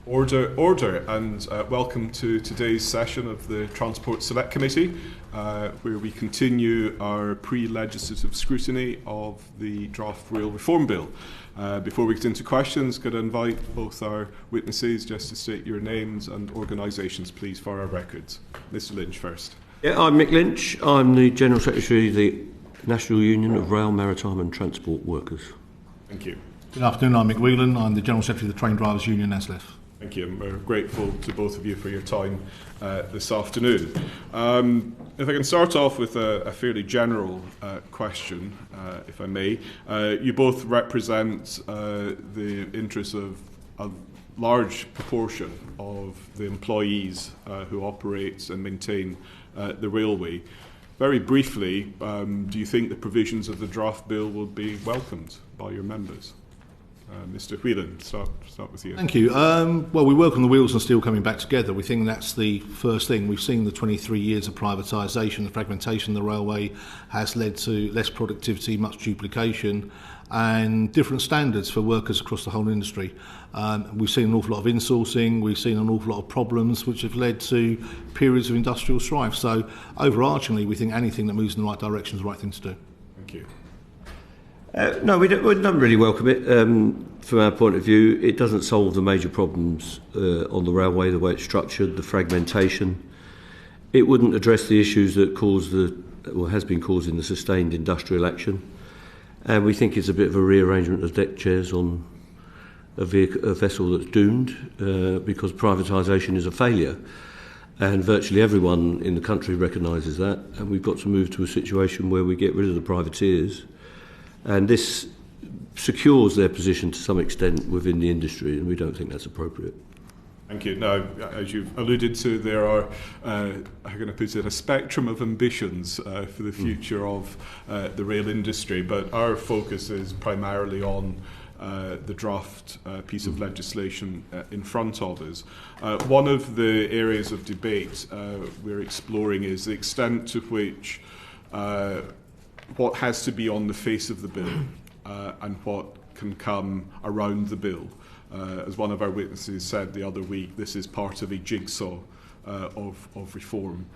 Order, and welcome to today's session of the Transport Select Committee, where we continue our pre-legislative scrutiny of the draft rail reform bill. Before we get into questions, could I invite both our witnesses just to state your names and organisations, please, for our records. Mr. Lynch first. Yeah, I'm Mick Lynch. I'm the General Secretary of the National Union of Rail, Maritime and Transport Workers. Thank you. Good afternoon, I'm Mick Whelan. I'm the General Secretary of the Train Drivers Union, ASLEF. Thank you, and we're grateful to both of you for your time this afternoon. If I can start off with a fairly general question, if I may. You both represent the interests of a large proportion of the employees who operate and maintain the railway. Very briefly, do you think the provisions of the draft bill will be welcomed by your members? Mr. Whelan, start with you. Thank you. Well, we welcome the wheels and steel coming back together. We think that's the first thing. We've seen the 23 years of privatisation, the fragmentation of the railway has led to less productivity, much duplication, and different standards for workers across the whole industry. We've seen an awful lot of insourcing, we've seen an awful lot of problems which have led to periods of industrial strife. So, overarchingly, we think anything that moves in the right direction is the right thing to do. Thank you. No, we don't really welcome it. From our point of view, it doesn't solve the major problems on the railway, the way it's structured, the fragmentation. It wouldn't address the issues that has been causing the sustained industrial action. And we think it's a bit of a rearrangement of deck chairs on a vessel that's doomed because privatisation is a failure. And virtually everyone in the country recognises that. And we've got to move to a situation where we get rid of the privateers. And this secures their position to some extent within the industry, and we don't think that's appropriate. Thank you. Now, as you've alluded to, there are, how can I put it, a spectrum of ambitions for the future of the rail industry, but our focus is primarily on the draft piece of legislation in front of us. One of the areas of debate we're exploring is the extent to which what has to be on the face of the bill and what can come around the bill. As one of our witnesses said the other week, this is part of a jigsaw of reform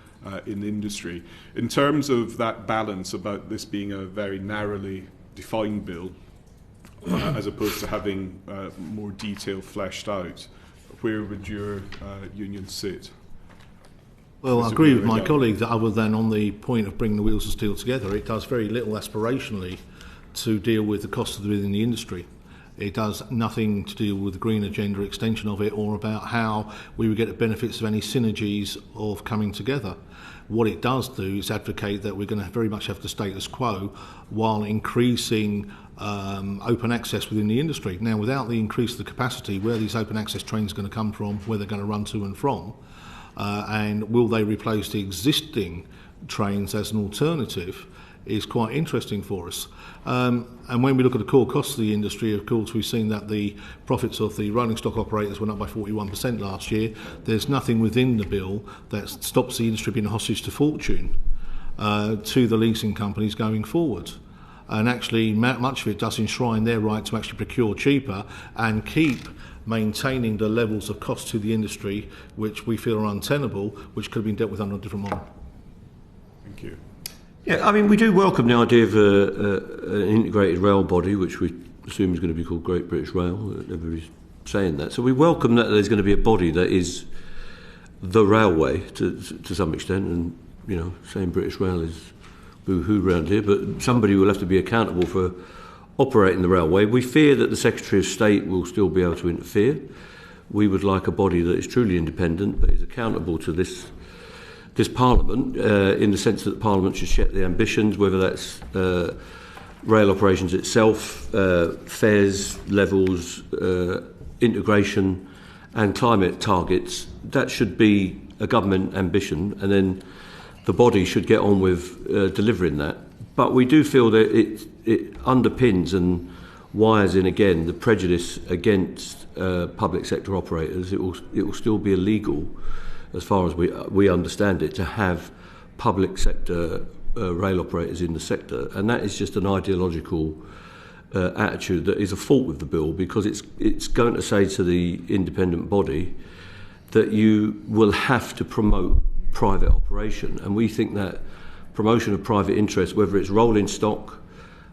in the industry. In terms of that balance about this being a very narrowly defined bill, as opposed to having more detail fleshed out, where would your union sit? Well, I agree with my colleague that other than on the point of bringing the wheels of steel together, it does very little aspirationally to deal with the cost of within the industry. It does nothing to do with the green agenda extension of it or about how we would get the benefits of any synergies of coming together. What it does do is advocate that we're going to very much have the status quo while increasing open access within the industry. Now, without the increase of the capacity, where are these open access trains going to come from, where they're going to run to and from, and will they replace the existing trains as an alternative is quite interesting for us. And when we look at the core costs of the industry, of course, we've seen that the profits of the rolling stock operators went up by 41% last year. There's nothing within the bill that stops the industry being hostage to fortune to the leasing companies going forward. And actually, much of it does enshrine their right to actually procure cheaper and keep maintaining the levels of cost to the industry which we feel are untenable, which could have been dealt with under a different model. Thank you. Yeah, I mean, we do welcome the idea of an integrated rail body, which we assume is going to be called Great British Rail. Everybody's saying that. So we welcome that there's going to be a body that is the railway to some extent, and, you know, saying British Rail is boo-hoo around here, but somebody will have to be accountable for operating the railway. We fear that the Secretary of State will still be able to interfere. We would like a body that is truly independent, but is accountable to this Parliament, in the sense that Parliament should set the ambitions, whether that's rail operations itself, fares, levels, integration and climate targets. That should be a government ambition, and then the body should get on with delivering that. But we do feel that it underpins and wires in again the prejudice against public sector operators. It will still be illegal, as far as we understand it, to have public sector rail operators in the sector, and that is just an ideological attitude that is a fault with the bill, because it's going to say to the independent body that you will have to promote private operation, and we think that promotion of private interest, whether it's rolling stock,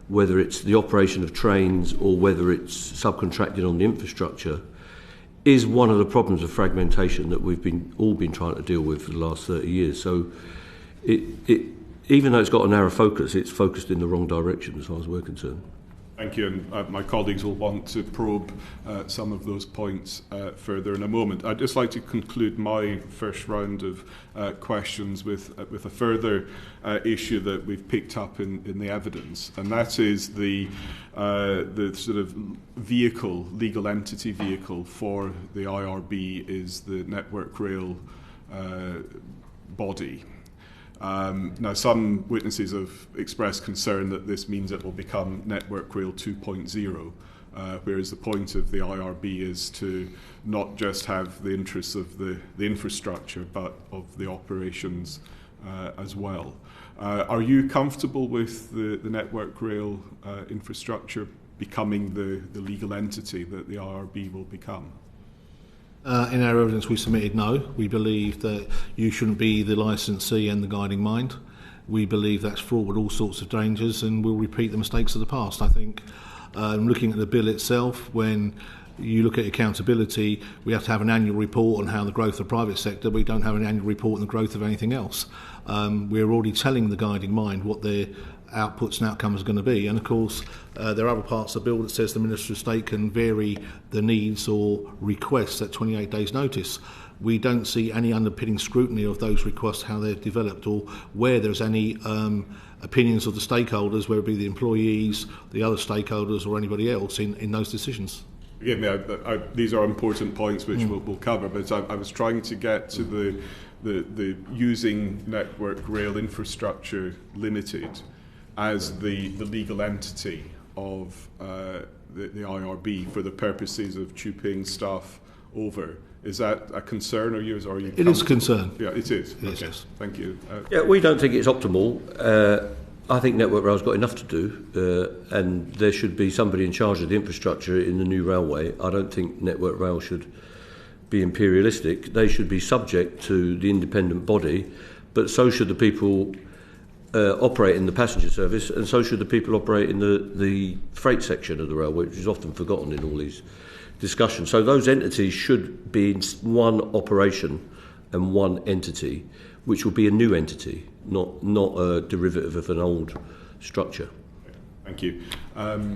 whether it's the operation of trains, or whether it's subcontracted on the infrastructure, is one of the problems of fragmentation that we've all been trying to deal with for the last 30 years. So even though it's got a narrow focus, it's focused in the wrong direction as far as we're concerned. Thank you, and my colleagues will want to probe some of those points further in a moment. I'd just like to conclude my first round of questions with a further issue that we've picked up in the evidence, and that is the sort of vehicle, legal entity vehicle for the IRB is the Network Rail body. Now, some witnesses have expressed concern that this means it will become Network Rail 2.0, whereas the point of the IRB is to not just have the interests of the infrastructure, but of the operations as well. Are you comfortable with the Network Rail infrastructure becoming the legal entity that the IRB will become? In our evidence we submitted, no. We believe that you shouldn't be the licensee and the guiding mind. We believe that's fraught with all sorts of dangers and will repeat the mistakes of the past. I think looking at the bill itself, when you look at accountability, we have to have an annual report on how the growth of the private sector. We don't have an annual report on the growth of anything else. We're already telling the guiding mind what their outputs and outcomes are going to be, and of course there are other parts of the bill that says the Minister of State can vary the needs or requests at 28 days notice. We don't see any underpinning scrutiny of those requests, how they're developed, or where there's any opinions of the stakeholders, whether it be the employees, the other stakeholders, or anybody else in those decisions. Again, these are important points which we'll cover, but I was trying to get to the using Network Rail Infrastructure Limited as the legal entity of the IRB for the purposes of trooping staff over. Is that a concern, or are you? It is a concern. Yeah, it is. Yes, okay. yes. Thank you. Yeah, we don't think it's optimal. I think Network Rail's got enough to do, and there should be somebody in charge of the infrastructure in the new railway. I don't think Network Rail should be imperialistic. They should be subject to the independent body, but so should the people operate in the passenger service, and so should the people operate in the freight section of the railway, which is often forgotten in all these discussions. So those entities should be in one operation and one entity, which will be a new entity, not a derivative of an old structure. Thank you.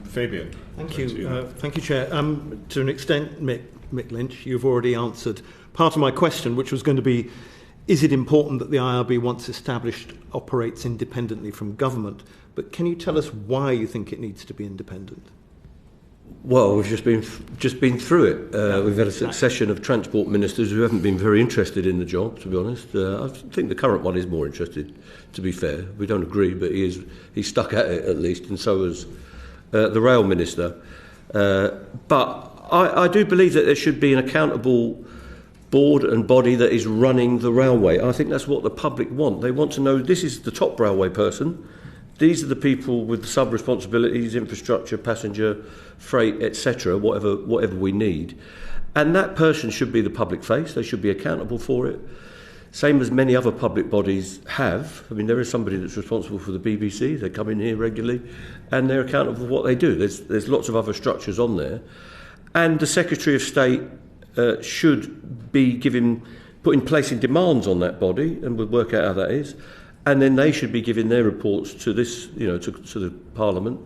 Fabian. Thank you. Thank you, Chair. To an extent, Mick Lynch, you've already answered part of my question, which was going to be, is it important that the IRB, once established, operates independently from government? But can you tell us why you think it needs to be independent? Well, we've just been through it. We've had a succession of transport ministers who haven't been very interested in the job, to be honest. I think the current one is more interested, to be fair. We don't agree, but he's stuck at it at least, and so has the rail minister. But I do believe that there should be an accountable board and body that is running the railway. I think that's what the public want. They want to know this is the top railway person. These are the people with the sub-responsibilities, infrastructure, passenger, freight, etc., whatever we need. And that person should be the public face. They should be accountable for it, same as many other public bodies have. I mean, there is somebody that's responsible for the BBC. They come in here regularly, and they're accountable for what they do. There's lots of other structures on there. And the Secretary of State should be placing demands on that body, and we'll work out how that is. And then they should be giving their reports to this, to the Parliament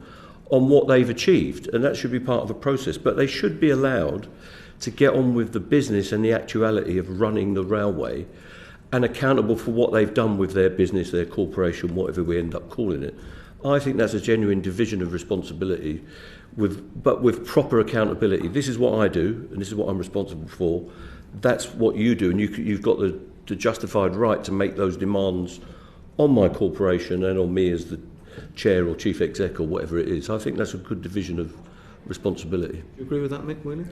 on what they've achieved, and that should be part of a process. But they should be allowed to get on with the business and the actuality of running the railway, and accountable for what they've done with their business, their corporation, whatever we end up calling it. I think that's a genuine division of responsibility, but with proper accountability. This is what I do, and this is what I'm responsible for. That's what you do, and you've got the justified right to make those demands on my corporation and on me as the chair or chief exec or whatever it is. I think that's a good division of responsibility. Do you agree with that, Mick, Whelan?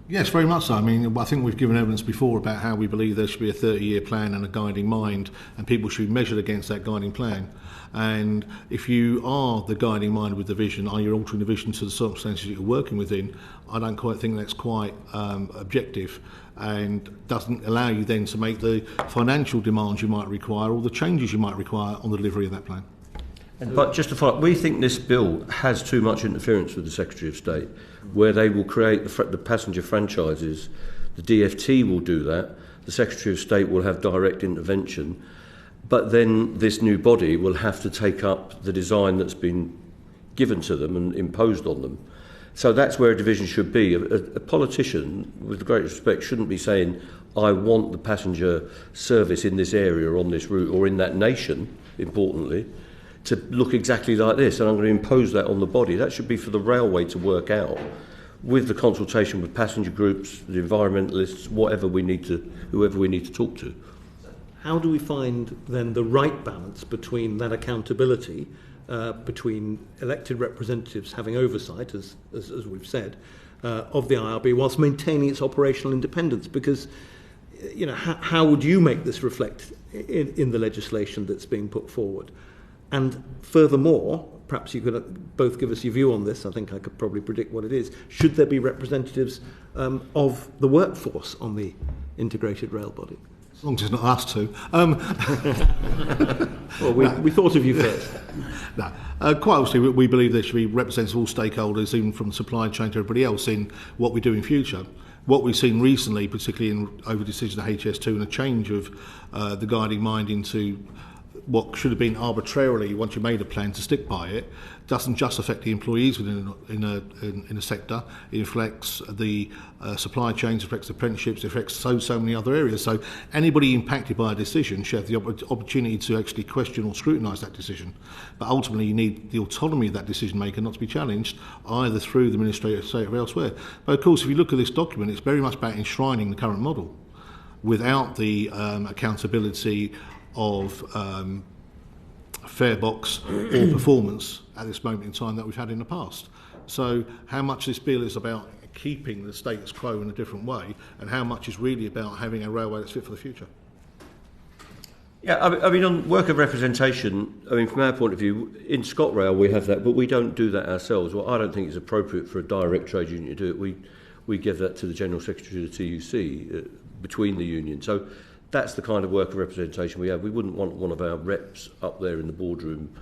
Yes, very much so. I mean, I think we've given evidence before about how we believe there should be a 30-year plan and a guiding mind, and people should be measured against that guiding plan. And if you are the guiding mind with the vision, are you altering the vision to the circumstances you're working within, I don't quite think that's quite objective, and doesn't allow you then to make the financial demands you might require or the changes you might require on the delivery of that plan. But just to follow up, we think this bill has too much interference with the Secretary of State, where they will create the passenger franchises. The DFT will do that. The Secretary of State will have direct intervention. But then this new body will have to take up the design that's been given to them and imposed on them. So that's where a division should be. A politician, with great respect, shouldn't be saying, I want the passenger service in this area or on this route or in that nation, importantly, to look exactly like this, and I'm going to impose that on the body. That should be for the railway to work out with the consultation with passenger groups, the environmentalists, whoever we need to talk to. How do we find then the right balance between that accountability, between elected representatives having oversight, as we've said, of the IRB, whilst maintaining its operational independence? Because, you know, how would you make this reflect in the legislation that's being put forward? And furthermore, perhaps you could both give us your view on this. I think I could probably predict what it is. Should there be representatives of the workforce on the integrated rail body? As long as it's not us two. Well, we thought of you first. No. Quite obviously, we believe there should be representatives of all stakeholders, even from the supply chain to everybody else, in what we do in future. What we've seen recently, particularly over decision of HS2 and a change of the guiding mind into what should have been arbitrarily, once you made a plan, to stick by it, doesn't just affect the employees in a sector. It affects the supply chains, it affects apprenticeships, it affects so many other areas. So anybody impacted by a decision should have the opportunity to actually question or scrutinise that decision. But ultimately, you need the autonomy of that decision maker not to be challenged either through the Ministry of State or elsewhere. But of course, if you look at this document, it's very much about enshrining the current model without the accountability of fare box or performance at this moment in time that we've had in the past. So how much this bill is about keeping the status quo in a different way, and how much is really about having a railway that's fit for the future? Yeah, I mean, on worker representation, I mean, from our point of view, in ScotRail we have that, but we don't do that ourselves. Well, I don't think it's appropriate for a direct trade union to do it. We give that to the General Secretary of the TUC between the unions. So that's the kind of worker representation we have. We wouldn't want one of our reps up there in the boardroom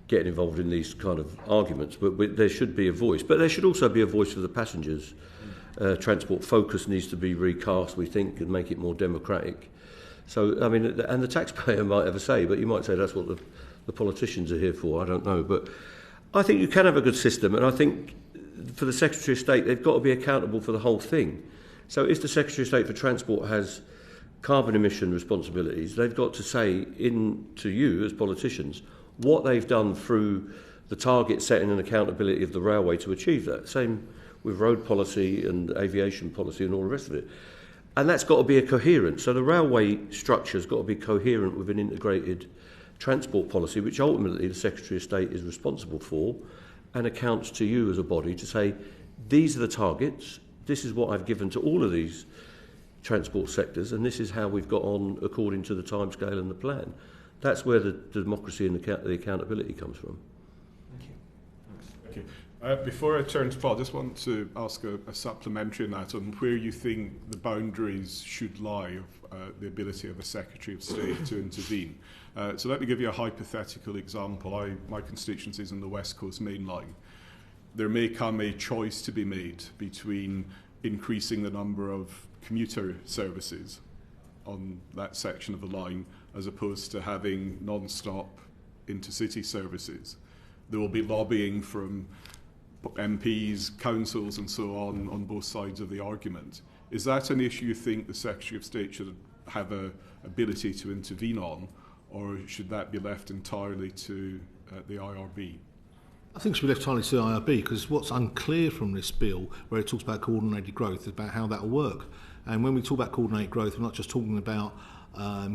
getting involved in these kind of arguments, but there should be a voice. But there should also be a voice for the passengers. Transport focus needs to be recast, we think, and make it more democratic. So, I mean, and the taxpayer might have a say, but you might say that's what the politicians are here for, I don't know. But I think you can have a good system, and I think for the Secretary of State, they've got to be accountable for the whole thing. So if the Secretary of State for Transport has carbon emission responsibilities, they've got to say to you as politicians what they've done through the target setting and accountability of the railway to achieve that. Same with road policy and aviation policy and all the rest of it. And that's got to be a coherent. So the railway structure's got to be coherent with an integrated transport policy, which ultimately the Secretary of State is responsible for, and accounts to you as a body to say, these are the targets, this is what I've given to all of these transport sectors, and this is how we've got on according to the timescale and the plan. That's where the democracy and the accountability comes from. Thank you. Thank you. Before I turn to Paul, I just want to ask a supplementary on that, on where you think the boundaries should lie of the ability of a Secretary of State to intervene. So let me give you a hypothetical example. My constituency is on the West Coast Main Line. There may come a choice to be made between increasing the number of commuter services on that section of the line as opposed to having non-stop intercity services. There will be lobbying from MPs, councils and so on both sides of the argument. Is that an issue you think the Secretary of State should have an ability to intervene on, or should that be left entirely to the IRB? I think it should be left entirely to the IRB, because what's unclear from this bill, where it talks about coordinated growth, is about how that will work. And when we talk about coordinated growth, we're not just talking about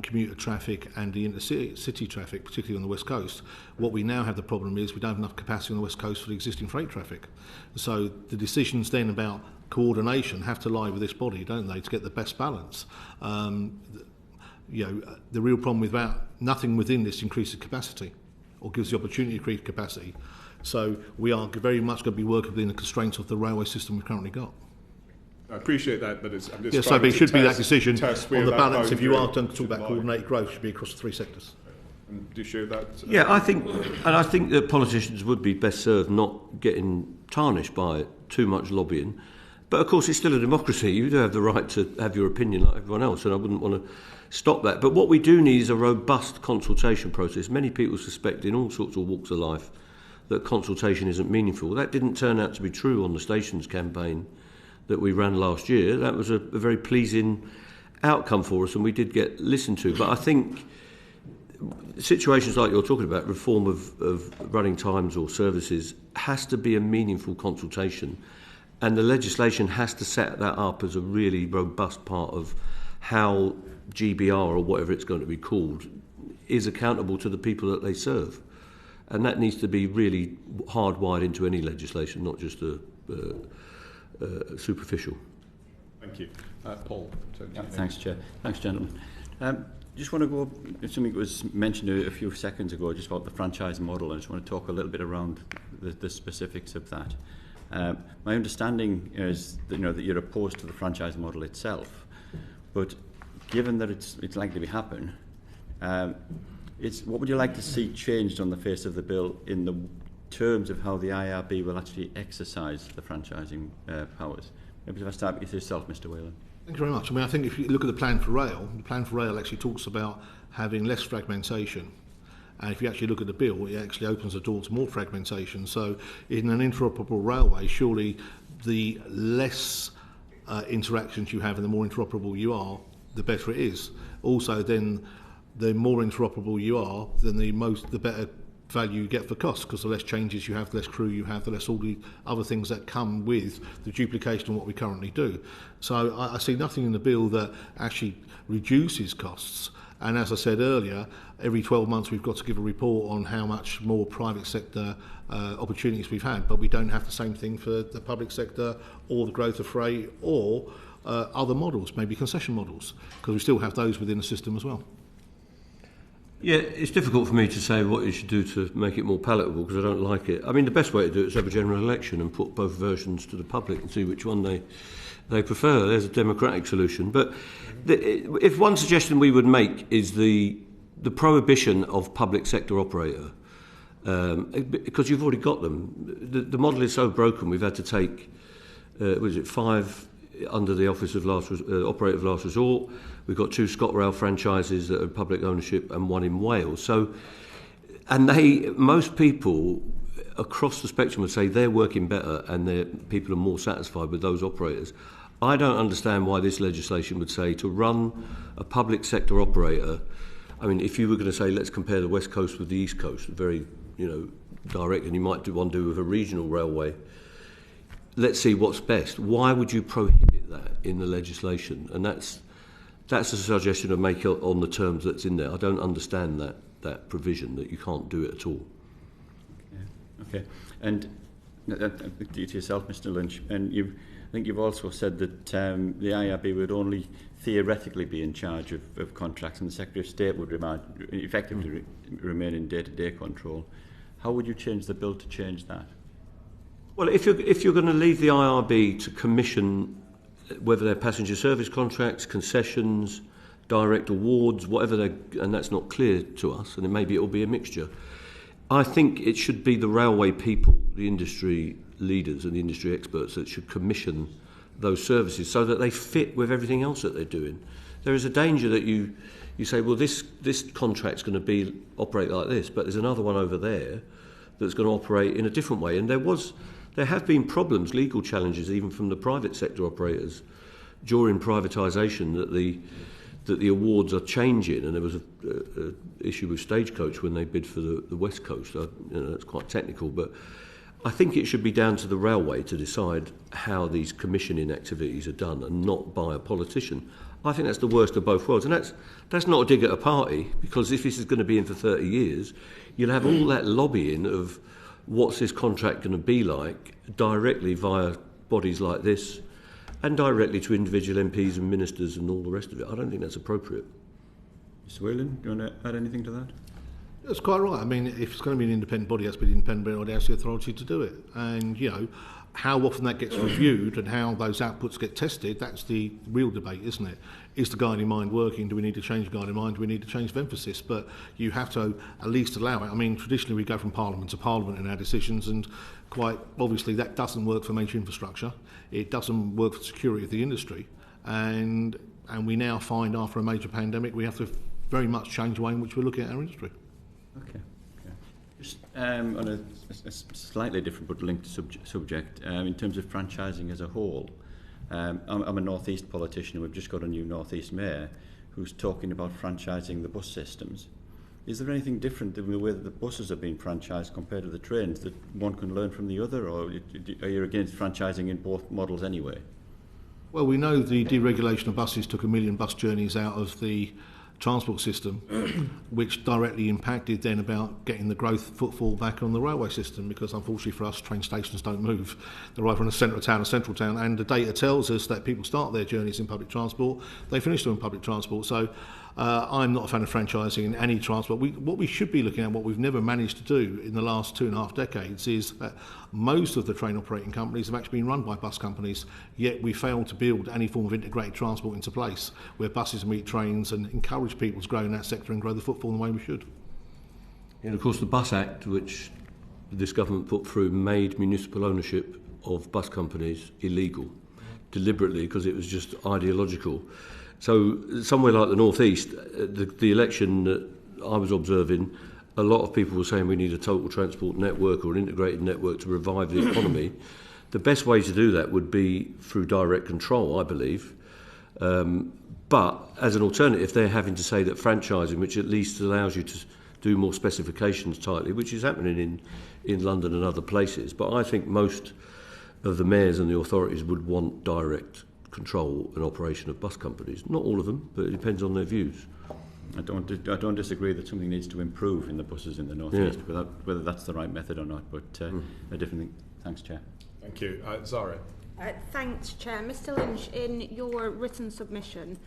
commuter traffic and the intercity traffic, particularly on the West Coast. What we now have the problem is we don't have enough capacity on the West Coast for the existing freight traffic. So the decisions then about coordination have to lie with this body, don't they, to get the best balance. The real problem with that, nothing within this increases capacity or gives the opportunity to increase capacity. So we are very much going to be working within the constraints of the railway system we've currently got. I appreciate that, but it's... I'm just so it should be that decision on the balance. If you are going to talk about coordinated growth, should be across the three sectors. Do you share that? Yeah, I think that politicians would be best served not getting tarnished by too much lobbying. But of course, it's still a democracy. You do have the right to have your opinion like everyone else, and I wouldn't want to stop that. But what we do need is a robust consultation process. Many people suspect in all sorts of walks of life that consultation isn't meaningful. That didn't turn out to be true on the stations campaign that we ran last year. That was a very pleasing outcome for us, and we did get listened to. But I think situations like you're talking about, reform of running times or services, has to be a meaningful consultation, and the legislation has to set that up as a really robust part of how GBR, or whatever it's going to be called, is accountable to the people that they serve. And that needs to be really hardwired into any legislation, not just superficial. Thank you. Paul. Thanks, Chair. Thanks, gentlemen. Just want to go something that was mentioned a few seconds ago, just about the franchise model. I just want to talk a little bit around the specifics of that. My understanding is that, that you're opposed to the franchise model itself, but given that it's likely to happen, what would you like to see changed on the face of the bill in the terms of how the IRB will actually exercise the franchising powers? Maybe if I start with yourself, Mr. Whelan. Thank you very much. I mean, I think if you look at the plan for rail, the plan for rail actually talks about having less fragmentation. And if you actually look at the bill, it actually opens the door to more fragmentation. So in an interoperable railway, surely the less interactions you have and the more interoperable you are, the better it is. Also, then the more interoperable you are, then the better value you get for cost, because the less changes you have, the less crew you have, the less all the other things that come with the duplication of what we currently do. So I see nothing in the bill that actually reduces costs. And as I said earlier, every 12 months we've got to give a report on how much more private sector opportunities we've had, but we don't have the same thing for the public sector or the growth of freight or other models, maybe concession models, because we still have those within the system as well. Yeah, it's difficult for me to say what you should do to make it more palatable, because I don't like it. I mean, the best way to do it is have a general election and put both versions to the public and see which one they prefer. There's a democratic solution. But if one suggestion we would make is the prohibition of public sector operator, because you've already got them. The model is so broken, we've had to take, 5 under the Office of Operator of Last Resort. We've got 2 ScotRail franchises that are public ownership and 1 in Wales. So, and most people across the spectrum would say they're working better and people are more satisfied with those operators. I don't understand why this legislation would say to run a public sector operator. I mean, if you were going to say let's compare the West Coast with the East Coast, very direct, and you might do with a regional railway. Let's see what's best. Why would you prohibit that in the legislation? And that's a suggestion I make on the terms that's in there. I don't understand that provision, that you can't do it at all. Okay. And to yourself, Mr. Lynch, and I think you've also said that the IRB would only theoretically be in charge of contracts, and the Secretary of State would effectively remain in day-to-day control. How would you change the bill to change that? Well, if you're going to leave the IRB to commission, whether they're passenger service contracts, concessions, direct awards, whatever and that's not clear to us, and maybe it'll be a mixture. I think it should be the railway people, the industry leaders and the industry experts that should commission those services so that they fit with everything else that they're doing. There is a danger that you say, well, this contract's going to operate like this, but there's another one over there that's going to operate in a different way. And there have been problems, legal challenges, even from the private sector operators during privatisation, that the awards are changing. And there was an issue with Stagecoach when they bid for the West Coast. That's quite technical, but I think it should be down to the railway to decide how these commissioning activities are done, and not by a politician. I think that's the worst of both worlds, and that's not a dig at a party, because if this is going to be in for 30 years, you'll have all that lobbying of what's this contract going to be like directly via bodies like this, and directly to individual MPs and ministers and all the rest of it. I don't think that's appropriate. Mr. Whelan, do you want to add anything to that? That's quite right. I mean, if it's going to be an independent body, it has to be an independent body, it has the authority to do it. And, you know, how often that gets reviewed and how those outputs get tested, that's the real debate, isn't it? Is the guiding mind working? Do we need to change the guiding mind? Do we need to change the emphasis? But you have to at least allow it. I mean, traditionally we go from Parliament to Parliament in our decisions, and quite obviously that doesn't work for major infrastructure. It doesn't work for the security of the industry. And we now find after a major pandemic we have to very much change the way in which we're looking at our industry. Okay. Just on a slightly different but linked subject, in terms of franchising as a whole, I'm a North East politician, and we've just got a new North East mayor who's talking about franchising the bus systems. Is there anything different in the way that the buses are being franchised compared to the trains that one can learn from the other, or are you against franchising in both models anyway? Well, we know the deregulation of buses took 1 million bus journeys out of the transport system, which directly impacted then about getting the growth footfall back on the railway system, because unfortunately for us, train stations don't move. They're either in the centre of town or central town, and the data tells us that people start their journeys in public transport, they finish them in public transport. So I'm not a fan of franchising in any transport. What we should be looking at, what we've never managed to do in the last 2.5 decades, is that most of the train operating companies have actually been run by bus companies, yet we failed to build any form of integrated transport into place where buses meet trains and encourage people to grow in that sector and grow the footfall in the way we should. And of course the Bus Act, which this government put through, made municipal ownership of bus companies illegal, deliberately, because it was just ideological. So somewhere like the North East, the election that I was observing, a lot of people were saying we need a total transport network or an integrated network to revive the economy. The best way to do that would be through direct control, I believe. But as an alternative, they're having to say that franchising, which at least allows you to do more specifications tightly, which is happening in London and other places. But I think most of the mayors and the authorities would want direct control and operation of bus companies. Not all of them, but it depends on their views. I don't disagree that something needs to improve in the buses in the North East, whether that's the right method or not, but a different thing. Thanks, Chair. Thank you. Zara. Thanks, Chair. Mr Lynch, in your written submission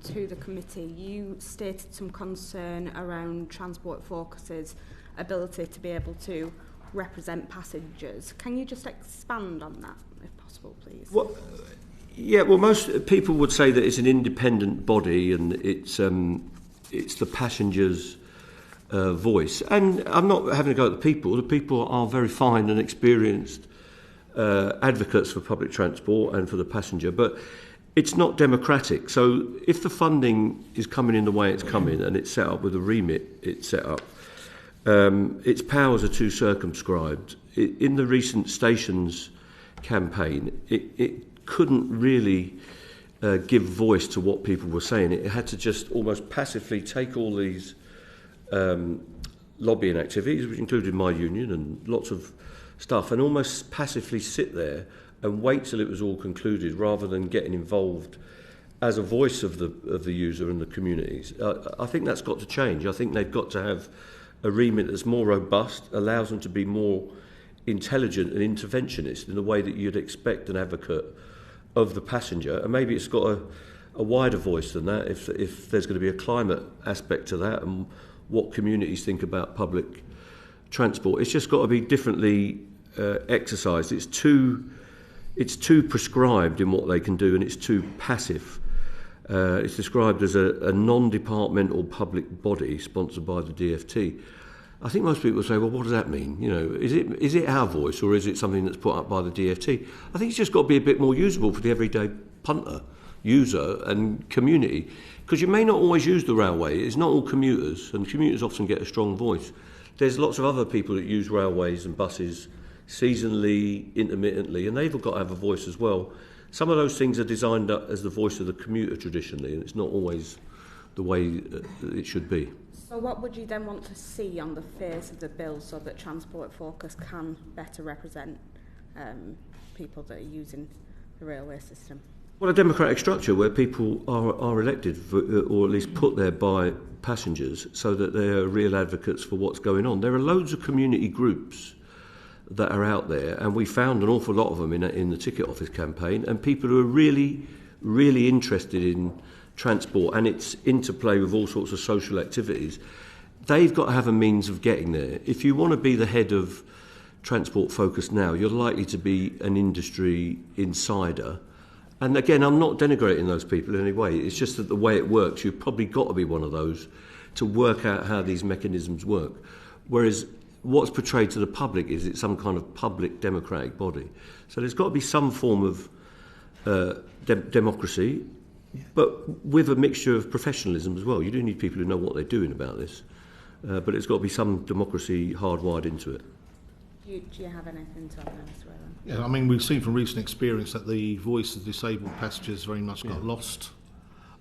to the committee, you stated some concern around Transport Focus's ability to be able to represent passengers. Can you just expand on that, if possible, please? Well, most people would say that it's an independent body and it's the passengers' voice. And I'm not having a go at the people. The people are very fine and experienced advocates for public transport and for the passenger, but it's not democratic. So if the funding is coming in the way it's coming and it's set up with the remit it's set up, its powers are too circumscribed. In the recent stations campaign, it couldn't really give voice to what people were saying. It had to just almost passively take all these lobbying activities, which included my union and lots of stuff, and almost passively sit there and wait till it was all concluded, rather than getting involved as a voice of the user and the communities. I think that's got to change. I think they've got to have a remit that's more robust, allows them to be more intelligent and interventionist in the way that you'd expect an advocate of the passenger, and maybe it's got a wider voice than that if there's going to be a climate aspect to that and what communities think about public transport. It's just got to be differently exercised. It's too prescribed in what they can do, and it's too passive. It's described as a non-departmental public body sponsored by the DfT. I think most people say, well, what does that mean? You know, is it our voice, or is it something that's put up by the DfT? I think it's just got to be a bit more usable for the everyday punter, user and community, because you may not always use the railway. It's not all commuters, and commuters often get a strong voice. There's lots of other people that use railways and buses seasonally, intermittently, and they've got to have a voice as well. Some of those things are designed up as the voice of the commuter traditionally, and it's not always the way it should be. So what would you then want to see on the face of the bill so that Transport Focus can better represent people that are using the railway system? Well, a democratic structure where people are elected for, or at least put there by passengers so that they're real advocates for what's going on. There are loads of community groups that are out there, and we found an awful lot of them in the ticket office campaign, and people who are really, really interested in transport and its interplay with all sorts of social activities. They've got to have a means of getting there. If you want to be the head of Transport Focus now, you're likely to be an industry insider. And again, I'm not denigrating those people in any way. It's just that the way it works, you've probably got to be one of those to work out how these mechanisms work. Whereas what's portrayed to the public is it's some kind of public democratic body. So there's got to be some form of democracy, but with a mixture of professionalism as well. You do need people who know what they're doing about this. But it's got to be some democracy hardwired into it. Do you have anything to add, Mr. Whelan? Yeah, I mean, we've seen from recent experience that the voice of disabled passengers very much got lost.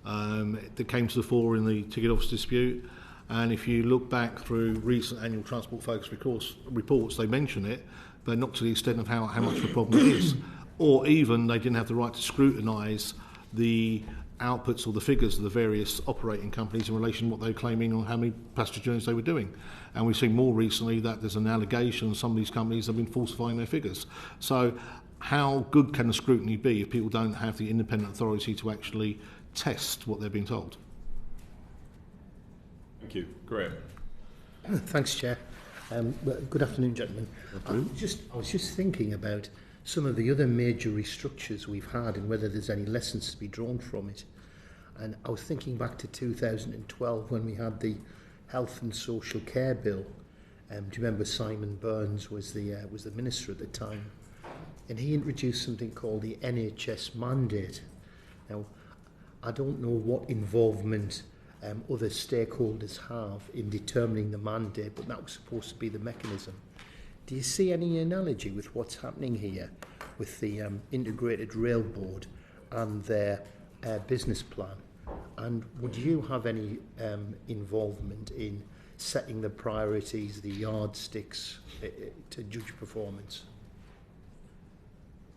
It came to the fore in the ticket office dispute, and if you look back through recent annual Transport Focus reports, they mention it, but not to the extent of how much of a problem it is. Or even they didn't have the right to scrutinise the outputs or the figures of the various operating companies in relation to what they were claiming on how many passenger journeys they were doing. And we've seen more recently that there's an allegation some of these companies have been falsifying their figures. So how good can the scrutiny be if people don't have the independent authority to actually test what they're being told? Thank you. Great. Thanks, Chair. Well, good afternoon, gentlemen. Afternoon. I was just thinking about some of the other major restructures we've had and whether there's any lessons to be drawn from it. And I was thinking back to 2012 when we had the Health and Social Care Bill. Do you remember Simon Burns was the minister at the time? And he introduced something called the NHS mandate. Now, I don't know what involvement other stakeholders have in determining the mandate, but that was supposed to be the mechanism. Do you see any analogy with what's happening here with the Integrated Rail Board and their business plan? And would you have any involvement in setting the priorities, the yardsticks to judge performance?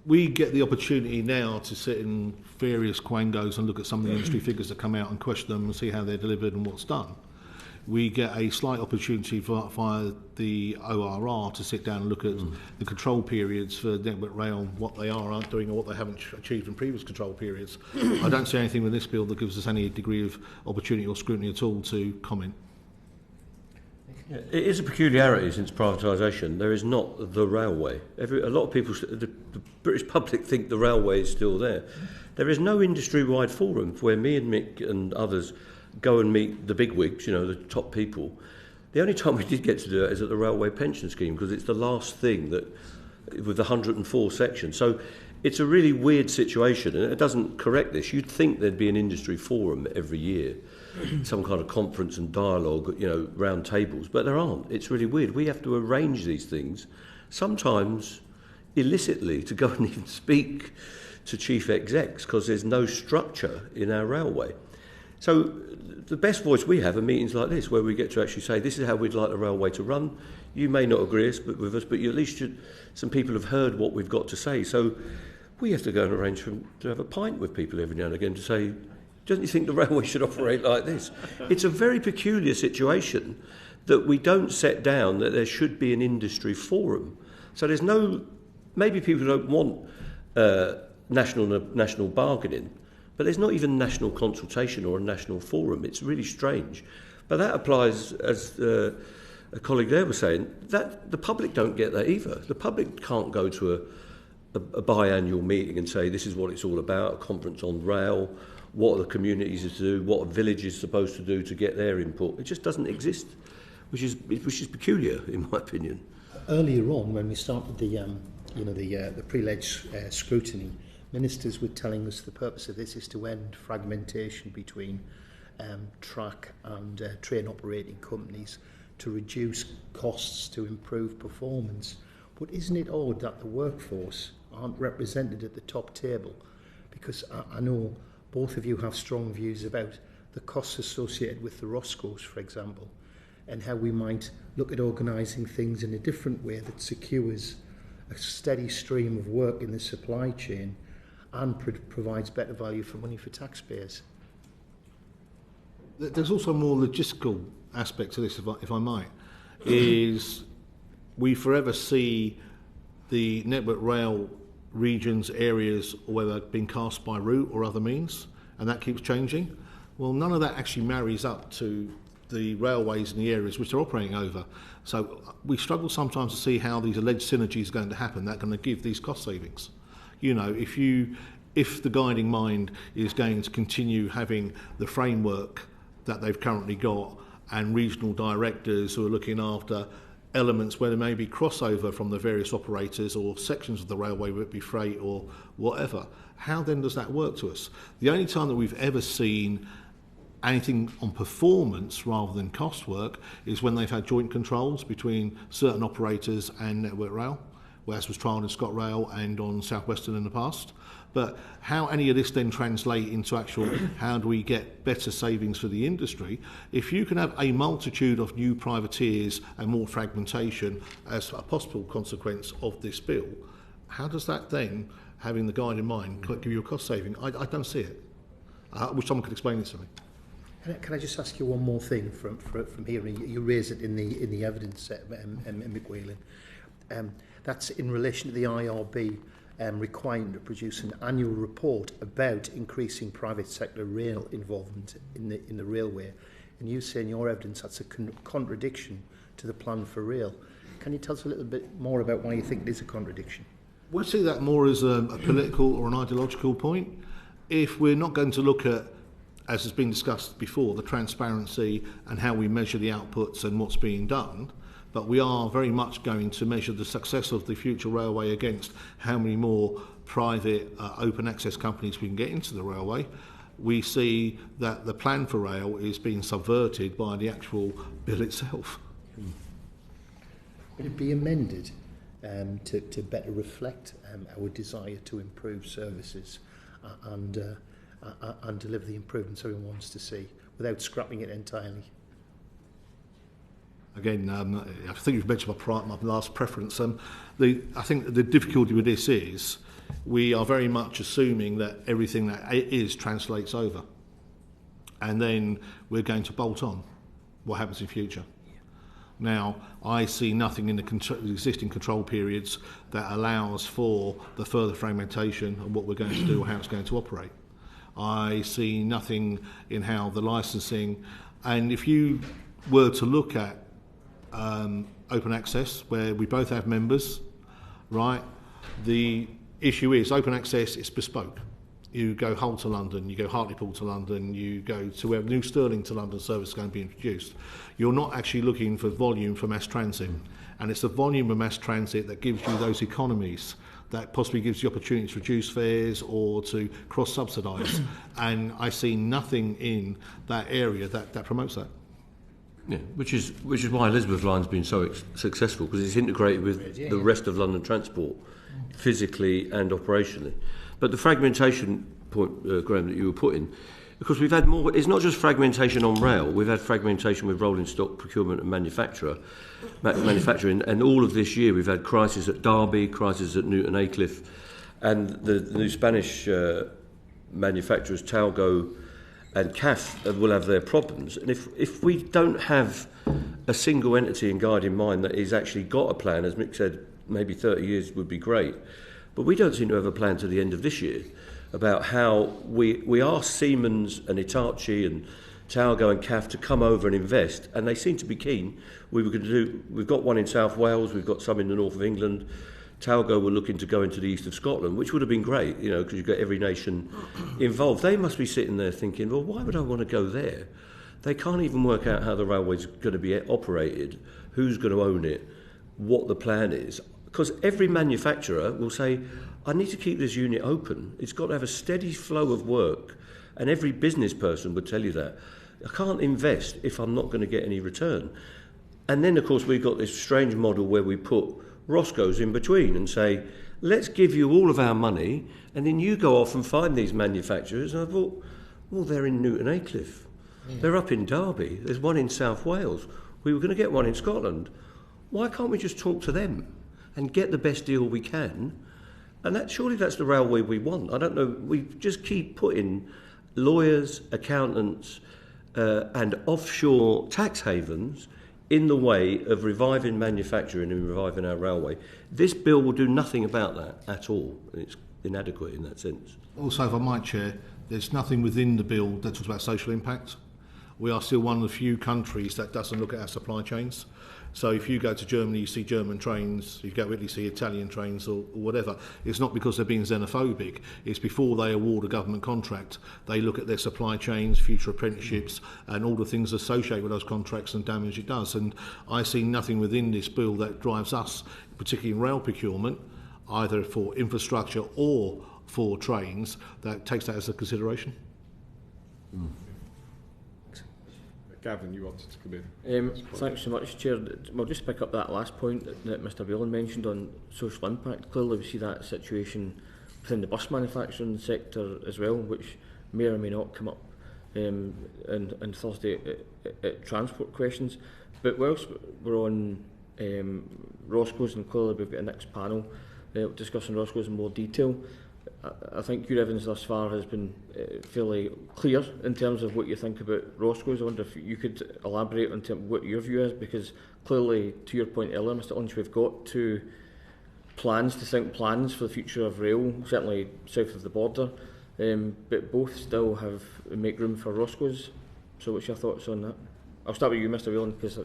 We get the opportunity now to sit in various quangos and look at some of the industry figures that come out and question them and see how they're delivered and what's done. We get a slight opportunity via the ORR to sit down and look at the control periods for Network Rail, what they aren't doing or what they haven't achieved in previous control periods. I don't see anything with this bill that gives us any degree of opportunity or scrutiny at all to comment. Yeah, it is a peculiarity since privatisation. There is not the railway. A lot of people, the British public think the railway is still there. There is no industry-wide forum where me and Mick and others go and meet the bigwigs, you know, the top people. The only time we did get to do it is at the railway pension scheme because it's the last thing that, with the 104 sections. So it's a really weird situation, and it doesn't correct this. You'd think there'd be an industry forum every year, some kind of conference and dialogue, you know, round tables, but there aren't. It's really weird. We have to arrange these things, sometimes illicitly, to go and even speak to chief execs because there's no structure in our railway. So the best voice we have are meetings like this, where we get to actually say, this is how we'd like the railway to run. You may not agree with us, but you at least some people have heard what we've got to say. So we have to go and arrange to have a pint with people every now and again to say, don't you think the railway should operate like this? It's a very peculiar situation that we don't set down that there should be an industry forum. So there's no, maybe people don't want national bargaining, but there's not even national consultation or a national forum. It's really strange. But that applies, as a colleague there was saying, that the public don't get that either. The public can't go to a biannual meeting and say, this is what it's all about, a conference on rail, what are the communities to do, what are villages supposed to do to get their input. It just doesn't exist, which is peculiar, in my opinion. Earlier on, when we started the pre-leg scrutiny, ministers were telling us the purpose of this is to end fragmentation between track and train operating companies to reduce costs, to improve performance. But isn't it odd that the workforce aren't represented at the top table? Because I know both of you have strong views about the costs associated with the Roscoes, for example, and how we might look at organising things in a different way that secures a steady stream of work in the supply chain and provides better value for money for taxpayers. There's also more logistical aspect to this, if I might, is we forever see the Network Rail regions, areas, or whether being cast by route or other means, and that keeps changing. Well, none of that actually marries up to the railways in the areas which they're operating over. So we struggle sometimes to see how these alleged synergies are going to happen. They're going to give these cost savings. You know, if the guiding mind is going to continue having the framework that they've currently got and regional directors who are looking after elements where there may be crossover from the various operators or sections of the railway, whether it be freight or whatever, how then does that work to us? The only time that we've ever seen anything on performance rather than cost work is when they've had joint controls between certain operators and Network Rail, whereas was trialled in ScotRail and on South Western in the past. But how any of this then translate into actual how do we get better savings for the industry? If you can have a multitude of new privateers and more fragmentation as a possible consequence of this bill, how does that then, having the guide in mind, give you a cost saving? I don't see it. I wish someone could explain it to me. Can I just ask you one more thing from here? You raise it in the evidence, Mick Whelan. That's in relation to the IRB requiring to produce an annual report about increasing private sector rail involvement in the railway. And you say in your evidence that's a contradiction to the plan for rail. Can you tell us a little bit more about why you think it is a contradiction? We see that more as a political or an ideological point. If we're not going to look at, as has been discussed before, the transparency and how we measure the outputs and what's being done, but we are very much going to measure the success of the future railway against how many more private open access companies we can get into the railway, we see that the plan for rail is being subverted by the actual bill itself. Would it be amended to better reflect our desire to improve services and deliver the improvements everyone wants to see without scrapping it entirely? Again, I think you've mentioned my last preference. I think the difficulty with this is we are very much assuming that everything that is translates over. And then we're going to bolt on what happens in future. Now, I see nothing in the existing control periods that allows for the further fragmentation of what we're going to do or how it's going to operate. I see nothing in how the licensing, and if you were to look at open access, where we both have members, right? The issue is open access is bespoke. You go Hull to London, you go Hartlepool to London, you go to where New Stirling to London service is going to be introduced. You're not actually looking for volume for mass transit, and it's the volume of mass transit that gives you those economies that possibly gives you the opportunity to reduce fares or to cross-subsidise. And I see nothing in that area that promotes that. Yeah, which is why Elizabeth Line's been so successful, because it's integrated with the rest of London transport, physically and operationally. But the fragmentation point, Graham, that you were putting, because we've had more. It's not just fragmentation on rail. We've had fragmentation with rolling stock procurement and manufacturing, and all of this year we've had crises at Derby, crises at Newton Aycliffe, and the new Spanish manufacturers Talgo and CAF will have their problems. And if we don't have a single entity and guide in mind that has actually got a plan, as Mick said, maybe 30 years would be great, but we don't seem to have a plan to the end of this year about how we asked Siemens and Hitachi and Talgo and CAF to come over and invest, and they seem to be keen. We've got one in South Wales, we've got some in the north of England. Talgo were looking to go into the east of Scotland, which would have been great, because you've got every nation involved. They must be sitting there thinking, well, why would I want to go there? They can't even work out how the railway's going to be operated, who's going to own it, what the plan is. Because every manufacturer will say, I need to keep this unit open. It's got to have a steady flow of work. And every business person would tell you that. I can't invest if I'm not going to get any return. And then, of course, we've got this strange model where we put Roscoe's in between and say, let's give you all of our money, and then you go off and find these manufacturers. And I thought, well, they're in Newton Aycliffe. They're up in Derby. There's one in South Wales. We were going to get one in Scotland. Why can't we just talk to them and get the best deal we can? And surely that's the railway we want. I don't know. We just keep putting lawyers, accountants, and offshore tax havens in the way of reviving manufacturing and reviving our railway. This bill will do nothing about that at all. It's inadequate in that sense. Also, if I might, Chair, there's nothing within the bill that talks about social impact. We are still one of the few countries that doesn't look at our supply chains. So if you go to Germany, you see German trains, if you go to Italy, you see Italian trains or whatever. It's not because they're being xenophobic. It's before they award a government contract, they look at their supply chains, future apprenticeships, and all the things associated with those contracts and damage it does. And I see nothing within this bill that drives us, particularly in rail procurement, either for infrastructure or for trains, that takes that as a consideration. Gavin, you wanted to come in. Thanks so much, Chair. We'll just pick up that last point that Mr Whelan mentioned on social impact. Clearly we see that situation within the bus manufacturing sector as well, which may or may not come up on Thursday at transport questions. But whilst we're on Roscoe's, and clearly we've got a next panel discussing Roscoe's in more detail, I think your evidence thus far has been fairly clear in terms of what you think about Roscoe's. I wonder if you could elaborate on what your view is, because clearly, to your point earlier, Mr Lynch, we've got two distinct plans for the future of rail, certainly south of the border, but both still make room for Roscoe's. So what's your thoughts on that? I'll start with you, Mr Whelan, because...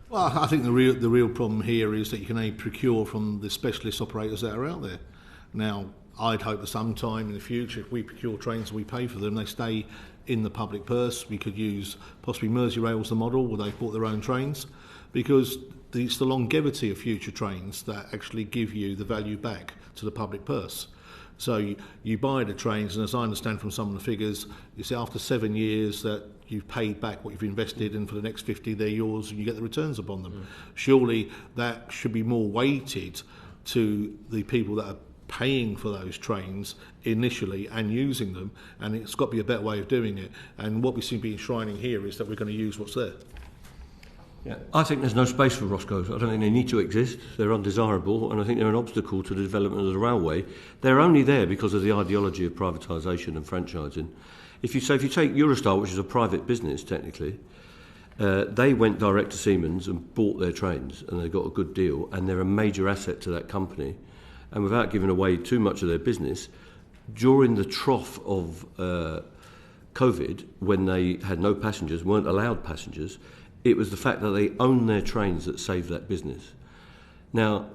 Well, I think the real problem here is that you can only procure from the specialist operators that are out there. Now, I'd hope that sometime in the future, if we procure trains and we pay for them, they stay in the public purse. We could use possibly Merseyrail as the model, where they've bought their own trains, because it's the longevity of future trains that actually give you the value back to the public purse. So you buy the trains, and as I understand from some of the figures, you see after 7 years that you've paid back what you've invested, and for the next 50 they're yours and you get the returns upon them. Surely that should be more weighted to the people that are paying for those trains initially and using them, and it's got to be a better way of doing it. And what we seem to be enshrining here is that we're going to use what's there. Yeah, I think there's no space for Roscoe's. I don't think they need to exist. They're undesirable, and I think they're an obstacle to the development of the railway. They're only there because of the ideology of privatisation and franchising. If you take Eurostar, which is a private business technically, they went direct to Siemens and bought their trains, and they got a good deal, and they're a major asset to that company. And without giving away too much of their business, during the trough of COVID, when they had no passengers, weren't allowed passengers, it was the fact that they owned their trains that saved that business. Now,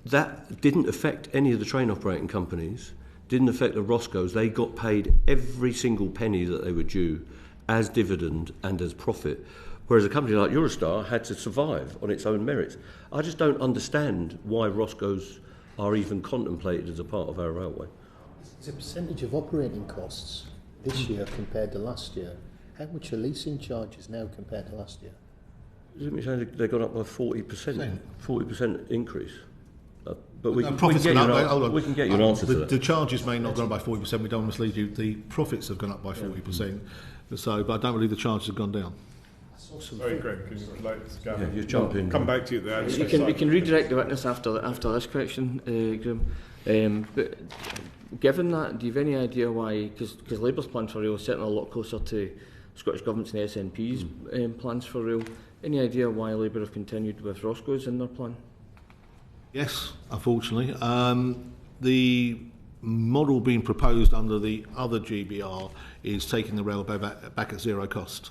that didn't affect any of the train operating companies, didn't affect the Roscoe's. They got paid every single penny that they were due as dividend and as profit, whereas a company like Eurostar had to survive on its own merits. I just don't understand why Roscoe's are even contemplated as a part of our railway. It's a percentage of operating costs this year compared to last year. How much are leasing charges now compared to last year? Isn't it saying they've gone up by 40%? 40% increase. But we can get you an answer to that. The charges may not have gone up by 40%, we don't mislead you. The profits have gone up by 40%. So, but I don't believe the charges have gone down. Sorry, Greg, can you like Gavin? You jump in. Come back to you at the end. We can redirect the witness after this question, Graham. But given that, do you have any idea why? Because Labour's plan for rail is certainly a lot closer to Scottish Government's and SNP's plans for rail. Any idea why Labour have continued with Roscoe's in their plan? Yes, unfortunately. The model being proposed under the other GBR is taking the railway back at zero cost.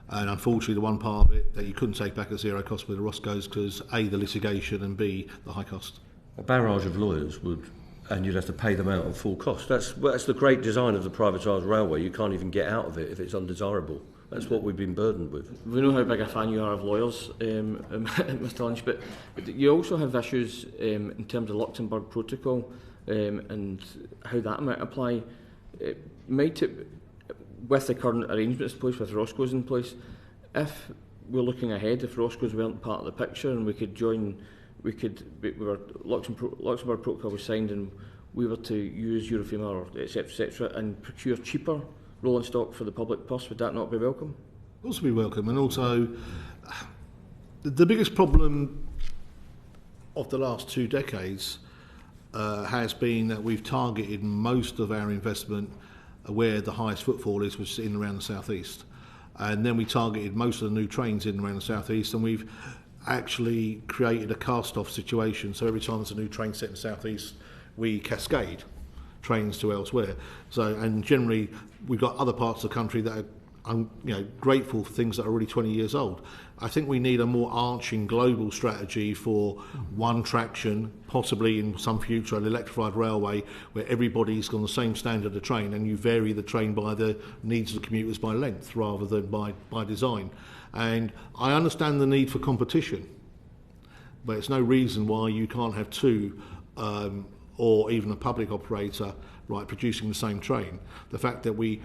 And unfortunately, the one part of it that you couldn't take back at zero cost with the Roscoe's because A, the litigation, and B, the high cost. A barrage of lawyers would, and you'd have to pay them out at full cost. That's the great design of the privatised railway. You can't even get out of it if it's undesirable. That's what we've been burdened with. We know how big a fan you are of lawyers, Mr Lynch, but you also have issues in terms of Luxembourg Protocol and how that might apply. With the current arrangements in place, with Roscoe's in place, if we're looking ahead, if Roscoe's weren't part of the picture and we could join, Luxembourg Protocol was signed and we were to use Eurofema or etc., and procure cheaper rolling stock for the public purse, would that not be welcome? Also be welcome. And also, the biggest problem of the last 2 decades has been that we've targeted most of our investment where the highest footfall is, which is in and around the southeast. And then we targeted most of the new trains in and around the southeast, and we've actually created a cast-off situation. So every time there's a new train set in the southeast, we cascade trains to elsewhere. So, and generally, we've got other parts of the country that are grateful for things that are already 20 years old. I think we need a more arching global strategy for one traction, possibly in some future an electrified railway where everybody's on the same standard of train, and you vary the train by the needs of the commuters by length rather than by design. And I understand the need for competition, but it's no reason why you can't have two or even a public operator producing the same train. The fact that we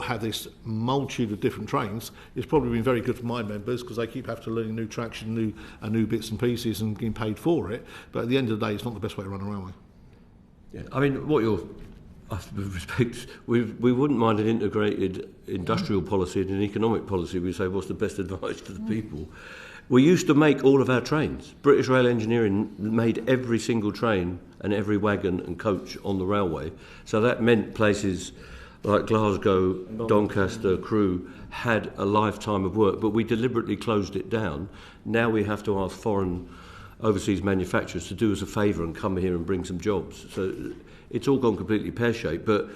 have this multitude of different trains has probably been very good for my members, because they keep having to learn new traction, new bits and pieces, and getting paid for it. But at the end of the day, it's not the best way to run a railway. Yeah, I mean, with respect, we wouldn't mind an integrated industrial policy and an economic policy. We say, what's the best advice to the people? We used to make all of our trains. British Rail Engineering made every single train and every wagon and coach on the railway. So that meant places like Glasgow, Doncaster, Crewe had a lifetime of work, but we deliberately closed it down. Now we have to ask foreign overseas manufacturers to do us a favour and come here and bring some jobs. So it's all gone completely pear-shaped, but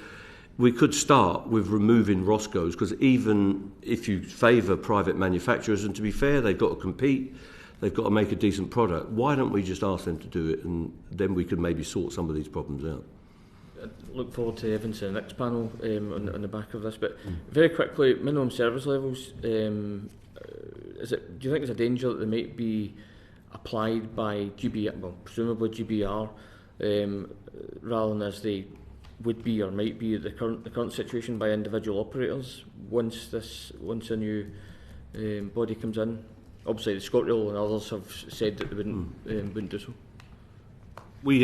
we could start with removing Roscoe's, because even if you favour private manufacturers, and to be fair, they've got to compete, they've got to make a decent product, why don't we just ask them to do it, and then we could maybe sort some of these problems out. I look forward to Evans and the next panel on the back of this, but very quickly, minimum service levels, do you think there's a danger that they might be applied by GBR, well, presumably GBR, rather than as they would be or might be the current situation by individual operators once a new body comes in? Obviously, the ScotRail and others have said that they wouldn't do so. We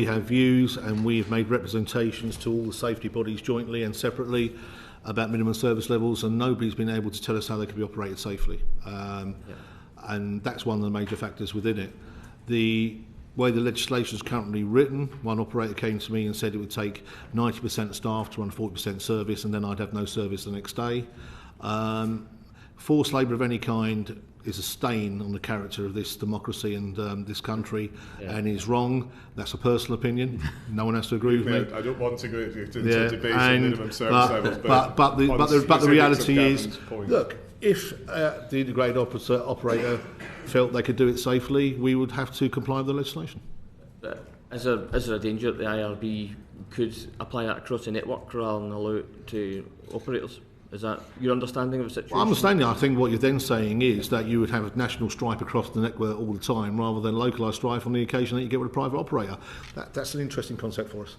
have views, and we have made representations to all the safety bodies jointly and separately about minimum service levels, and nobody's been able to tell us how they can be operated safely. And that's one of the major factors within it. The way the legislation is currently written, one operator came to me and said it would take 90% of staff to run 40% service, and then I'd have no service the next day. Forced labour of any kind is a stain on the character of this democracy and this country, and is wrong. That's a personal opinion. No one has to agree with me. I don't want to go into debate on minimum service levels, but the reality is, look, if the integrated operator felt they could do it safely, we would have to comply with the legislation. Is there a danger that the IRB could apply that across the network rather than allow it to operators? Is that your understanding of the situation? I think what you're then saying is that you would have a national stripe across the network all the time, rather than localised stripe on the occasion that you get with a private operator. That's an interesting concept for us.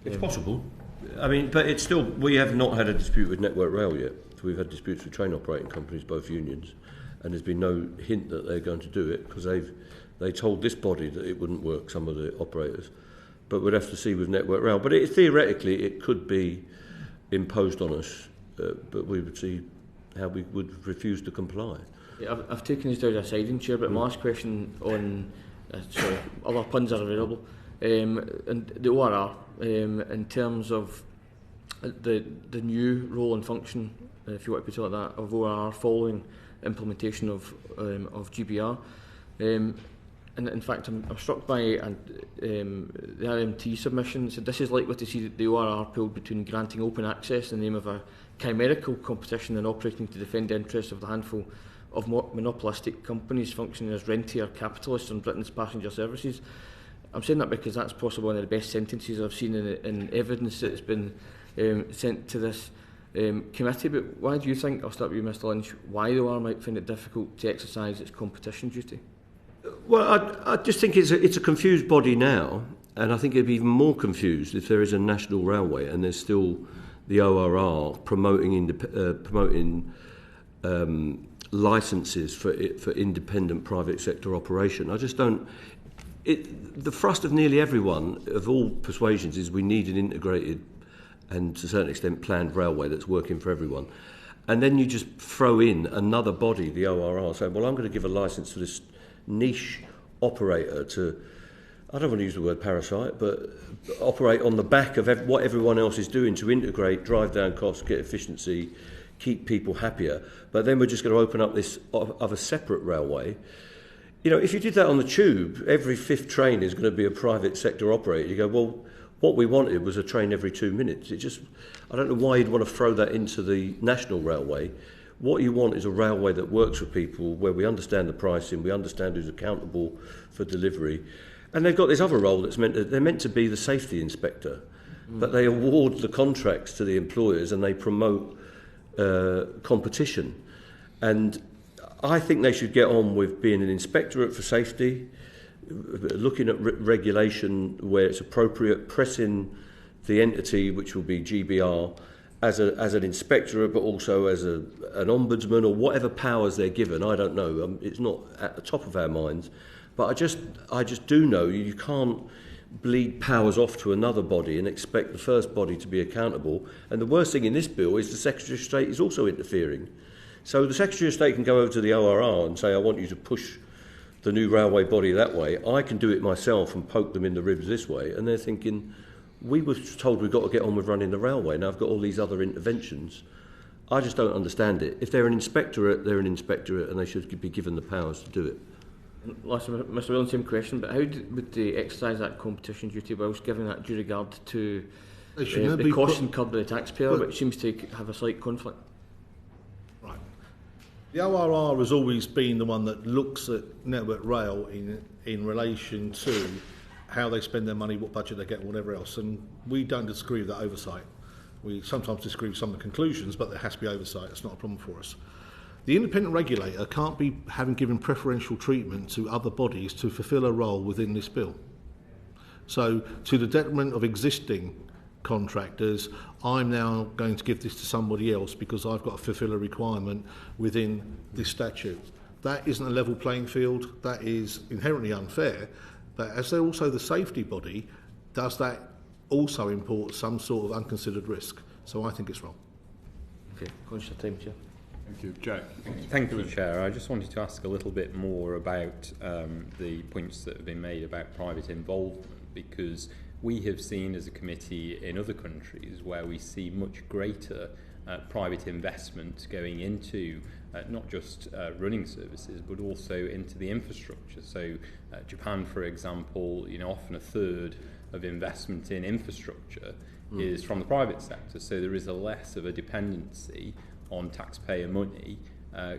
It's possible. I mean, but it's still, we have not had a dispute with Network Rail yet. We've had disputes with train operating companies, both unions, and there's been no hint that they're going to do it, because they told this body that it wouldn't work, some of the operators. But we'd have to see with Network Rail. But theoretically, it could be imposed on us, but we would see how we would refuse to comply. Yeah, I've taken this down a siding chair, but my last question on other puns are available, and the ORR, in terms of the new role and function, if you want to put it like that, of ORR following implementation of GBR. And in fact, I'm struck by the RMT submission. So this is likely to see the ORR pulled between granting open access in the name of a chimerical competition and operating to defend the interests of the handful of monopolistic companies functioning as rentier capitalists on Britain's passenger services. I'm saying that because that's possibly one of the best sentences I've seen in evidence that's been sent to this committee. But why do you think, I'll start with you, Mr Lynch, why the ORR might find it difficult to exercise its competition duty? Well, I just think it's a confused body now, and I think it'd be even more confused if there is a national railway and there's still the ORR promoting licences for independent private sector operation. I just don't. The thrust of nearly everyone, of all persuasions, is we need an integrated and to a certain extent planned railway that's working for everyone. And then you just throw in another body, the ORR, saying, well, I'm going to give a licence to this niche operator to, I don't want to use the word parasite, but operate on the back of what everyone else is doing to integrate, drive down costs, get efficiency, keep people happier. But then we're just going to open up this of a separate railway. You know, if you did that on the tube, every fifth train is going to be a private sector operator. You go, well, what we wanted was a train every 2 minutes. I don't know why you'd want to throw that into the national railway. What you want is a railway that works for people, where we understand the pricing, we understand who's accountable for delivery. And they've got this other role they're meant to be the safety inspector, but they award the contracts to the employers and they promote competition. And I think they should get on with being an inspectorate for safety, looking at regulation where it's appropriate, pressing the entity, which will be GBR, as an inspectorate, but also as an ombudsman or whatever powers they're given. I don't know. It's not at the top of our minds. But I just do know you can't bleed powers off to another body and expect the first body to be accountable. And the worst thing in this bill is the Secretary of State is also interfering. So the Secretary of State can go over to the ORR and say, I want you to push the new railway body that way. I can do it myself and poke them in the ribs this way. And they're thinking, we were told we've got to get on with running the railway. Now I've got all these other interventions. I just don't understand it. If they're an inspectorate, they're an inspectorate, and they should be given the powers to do it. Last, Mr. Whelan, same question, but how would they exercise that competition duty whilst giving that due regard to the cost incurred by the taxpayer, which seems to have a slight conflict? Right. The ORR has always been the one that looks at Network Rail in relation to how they spend their money, what budget they get, and whatever else. And we don't disagree with that oversight. We sometimes disagree with some of the conclusions, but there has to be oversight. It's not a problem for us. The independent regulator can't be having given preferential treatment to other bodies to fulfil a role within this bill. So, to the detriment of existing contractors, I'm now going to give this to somebody else because I've got to fulfil a requirement within this statute. That isn't a level playing field. That is inherently unfair. But as they're also the safety body, does that also import some sort of unconsidered risk? So I think it's wrong. Okay, conscious time, Chair. Thank you. Jack. Thank you, Chair. I just wanted to ask a little bit more about the points that have been made about private involvement, because we have seen as a committee in other countries where we see much greater private investment going into not just running services, but also into the infrastructure. So Japan, for example, often a third of investment in infrastructure is from the private sector. So there is less of a dependency on taxpayer money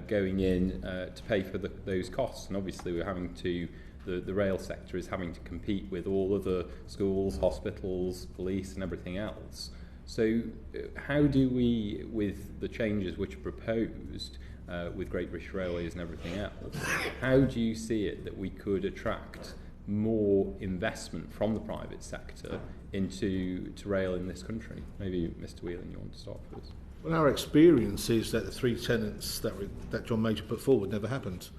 going in to pay for those costs. And obviously we're having to, the rail sector is having to compete with all other schools, hospitals, police and everything else. So how do we, with the changes which are proposed with Great British Railways and everything else, how do you see it that we could attract more investment from the private sector into rail in this country? Maybe Mr. Whelan, you want to start first? Well, our experience is that the three tenets that John Major put forward never happened.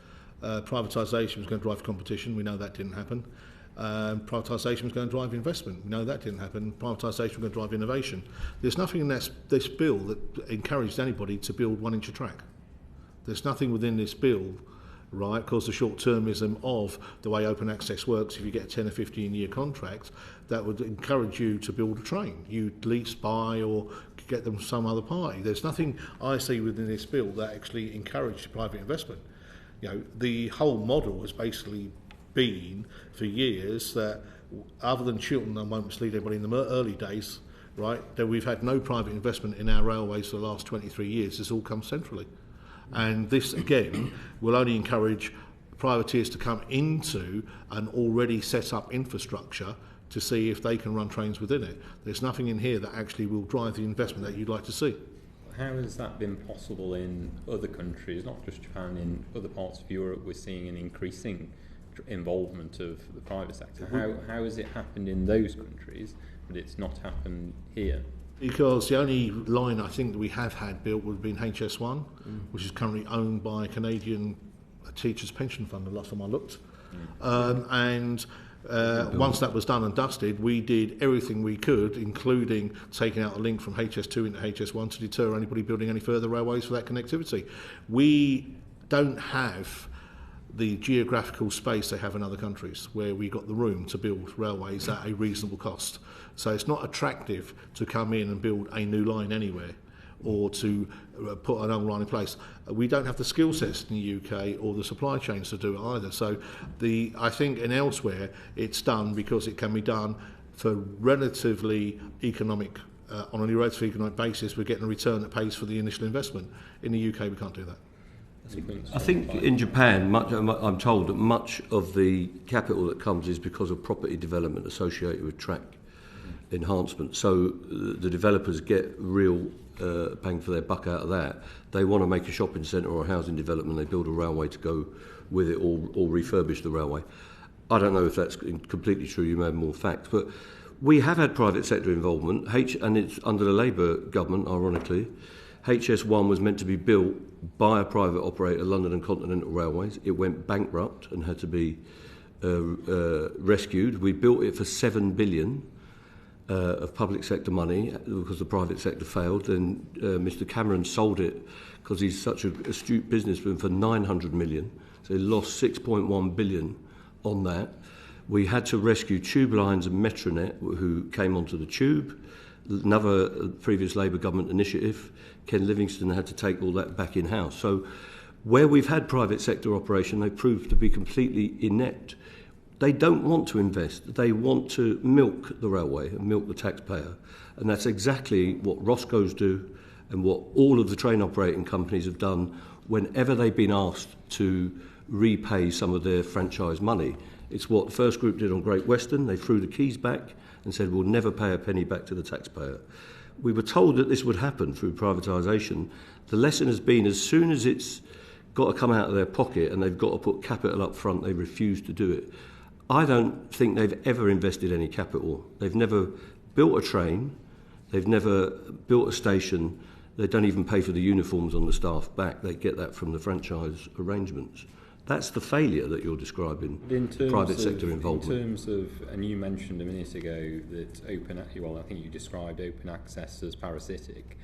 Privatisation was going to drive competition. We know that didn't happen. Privatisation was going to drive investment. We know that didn't happen. Privatisation was going to drive innovation. There's nothing in this bill that encouraged anybody to build 1 inch of track. There's nothing within this bill, right, because the short-termism of the way open access works, if you get a 10 or 15-year contract, that would encourage you to build a train. You'd lease, buy, or get them from some other party. There's nothing I see within this bill that actually encouraged private investment. The whole model has basically been for years that, other than Chiltern, I won't mislead anybody, in the early days, right, that we've had no private investment in our railways for the last 23 years. It's all come centrally. And this, again, will only encourage privateers to come into an already set up infrastructure to see if they can run trains within it. There's nothing in here that actually will drive the investment that you'd like to see. How has that been possible in other countries, not just Japan, in other parts of Europe? We're seeing an increasing involvement of the private sector. How has it happened in those countries, but it's not happened here? Because the only line I think that we have had built would have been HS1, which is currently owned by a Canadian Teachers Pension Fund, the last time I looked. And Once that was done and dusted, we did everything we could, including taking out a link from HS2 into HS1 to deter anybody building any further railways for that connectivity. We don't have the geographical space they have in other countries where we got the room to build railways at a reasonable cost. So it's not attractive to come in and build a new line anywhere or to put an old line in place. We don't have the skill sets in the UK or the supply chains to do it either. So I think in elsewhere it's done because it can be done for relatively economic, on a relatively economic basis. We're getting a return that pays for the initial investment. In the UK we can't do that. I think in Japan, I'm told that much of the capital that comes is because of property development associated with track enhancement. So the developers get real bang for their buck out of that. They want to make a shopping centre or a housing development, they build a railway to go with it or refurbish the railway. I don't know if that's completely true, you may have more facts, but we have had private sector involvement, and it's under the Labour government, ironically. HS1 was meant to be built by a private operator, London and Continental Railways. It went bankrupt and had to be rescued. We built it for $7 billion of public sector money because the private sector failed. Then Mr Cameron sold it because he's such an astute businessman for $900 million. So he lost $6.1 billion on that. We had to rescue Tube Lines and Metronet, who came onto the tube. Another previous Labour government initiative. Ken Livingstone had to take all that back in-house. So where we've had private sector operation, they proved to be completely inept. They don't want to invest. They want to milk the railway and milk the taxpayer. And that's exactly what Roscoe's do and what all of the train operating companies have done whenever they've been asked to repay some of their franchise money. It's what the First Group did on Great Western. They threw the keys back and said, we'll never pay a penny back to the taxpayer. We were told that this would happen through privatisation. The lesson has been as soon as it's got to come out of their pocket and they've got to put capital up front, they refuse to do it. I don't think they've ever invested any capital. They've never built a train. They've never built a station. They don't even pay for the uniforms on the staff back. They get that from the franchise arrangements. That's the failure that you're describing, private sector involvement. In terms of, and you mentioned a minute ago that I think you described open access as parasitic,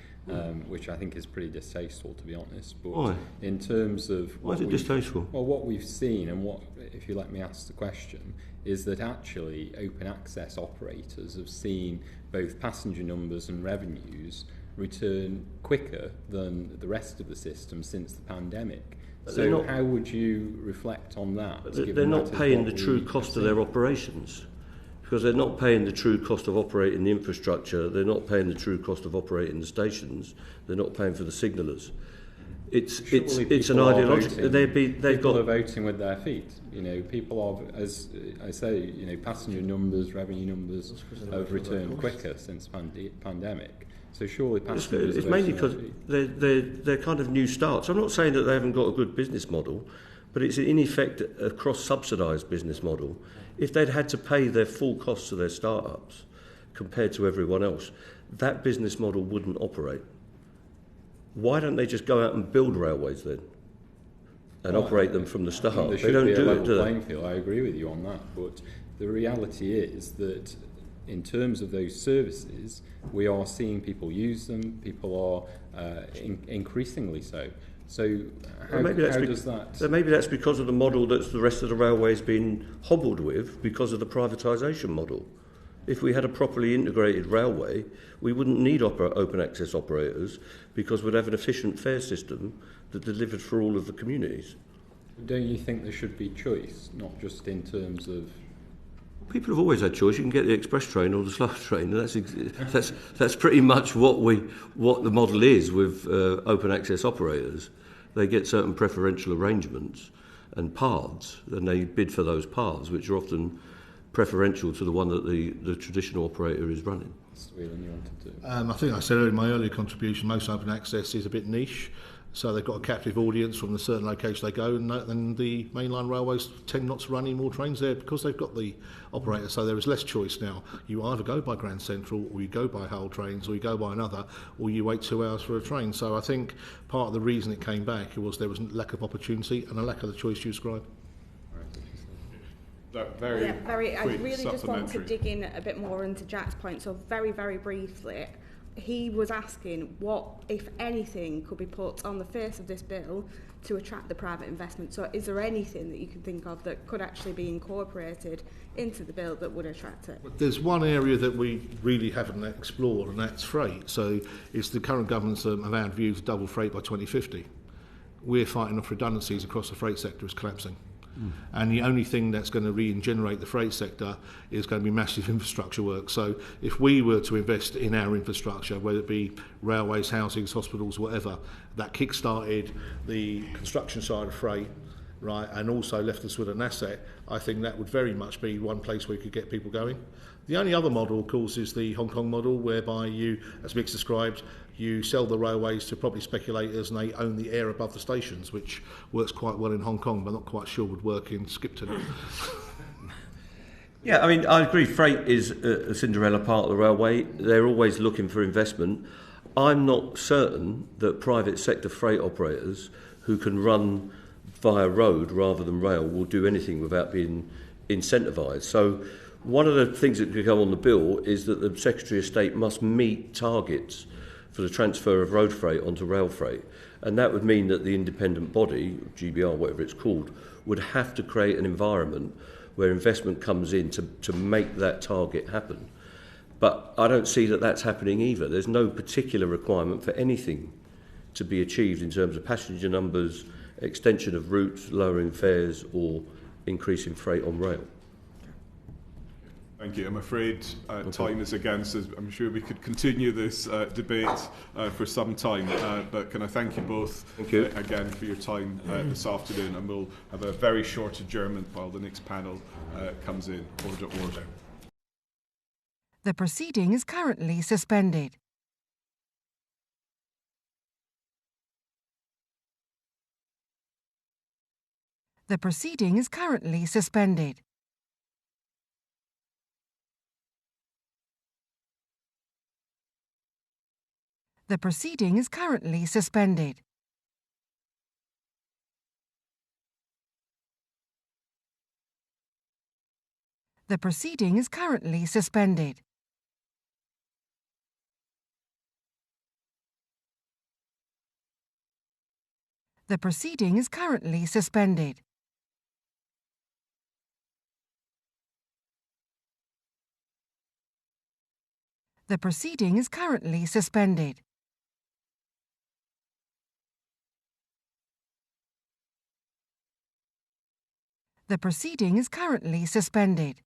which I think is pretty distasteful, to be honest. But why? In terms of... Why is it distasteful? Well, what we've seen, and what, if you let me ask the question, is that actually open access operators have seen both passenger numbers and revenues return quicker than the rest of the system since the pandemic. So how would you reflect on that? They're not paying the true cost of their operations, because they're not paying the true cost of operating the infrastructure, they're not paying the true cost of operating the stations, they're not paying for the signallers. It's an ideological... People are voting with their feet. You know, people are, as I say, you know, passenger numbers, revenue numbers have returned quicker since pandemic. So surely passengers... It's mainly because they're kind of new starts. I'm not saying that they haven't got a good business model, but it's in effect a cross-subsidised business model. If they'd had to pay their full costs of their start-ups compared to everyone else, that business model wouldn't operate. Why don't they just go out and build railways then and operate them from the start? They don't do it, do they? I agree with you on that, but the reality is that in terms of those services, we are seeing people use them. People are increasingly so. So how does that... So maybe that's because of the model that the rest of the railway's been hobbled with because of the privatisation model. If we had a properly integrated railway, we wouldn't need open access operators because we'd have an efficient fare system that delivered for all of the communities. Don't you think there should be choice, not just in terms of... People have always had choice. You can get the express train or the slow train, and that's pretty much what the model is with open access operators. They get certain preferential arrangements and paths, and they bid for those paths, which are often preferential to the one that the traditional operator is running. Whelan, you wanted to... I think I said in my earlier contribution, most open access is a bit niche. So they've got a captive audience from the certain location they go, and the mainline railways tend not to run any more trains there because they've got the operator. So there is less choice now. You either go by Grand Central, or you go by Hull trains, or you go by another, or you wait 2 hours for a train. So I think part of the reason it came back was there was a lack of opportunity and a lack of the choice you described. Very I quick really just want to supplementary. dig in a bit more into Jack's point. So very, very briefly, he was asking what, if anything, could be put on the face of this bill to attract the private investment. So is there anything that you can think of that could actually be incorporated into the bill that would attract it? There's one area that we really haven't explored, and that's freight. So it's the current government's avowed view of double freight by 2050. We're fighting off redundancies across the freight sector is collapsing. And the only thing that's going to regenerate the freight sector is going to be massive infrastructure work. So if we were to invest in our infrastructure, whether it be railways, housings, hospitals, whatever, that kick-started the construction side of freight, right, and also left us with an asset, I think that would very much be one place where we could get people going. The only other model, of course, is the Hong Kong model, whereby you, as Mick described, you sell the railways to property speculators and they own the air above the stations, which works quite well in Hong Kong, but not quite sure would work in Skipton. Yeah, I mean, I agree. Freight is a Cinderella part of the railway. They're always looking for investment. I'm not certain that private sector freight operators who can run via road rather than rail will do anything without being incentivised. So one of the things that could come on the bill is that the Secretary of State must meet targets for the transfer of road freight onto rail freight. And that would mean that the independent body, GBR, whatever it's called, would have to create an environment where investment comes in to make that target happen. But I don't see that that's happening either. There's no particular requirement for anything to be achieved in terms of passenger numbers, extension of routes, lowering fares, or increasing freight on rail. Thank you. I'm afraid time is against us. I'm sure we could continue this debate for some time, but can I thank you both again for your time this afternoon, and we'll have a very short adjournment while the next panel comes in. Order. The proceeding is currently suspended. The proceeding is currently suspended. The proceeding is currently suspended. The proceeding is currently suspended. The proceeding is currently suspended. The proceeding is currently suspended. The proceeding is currently suspended.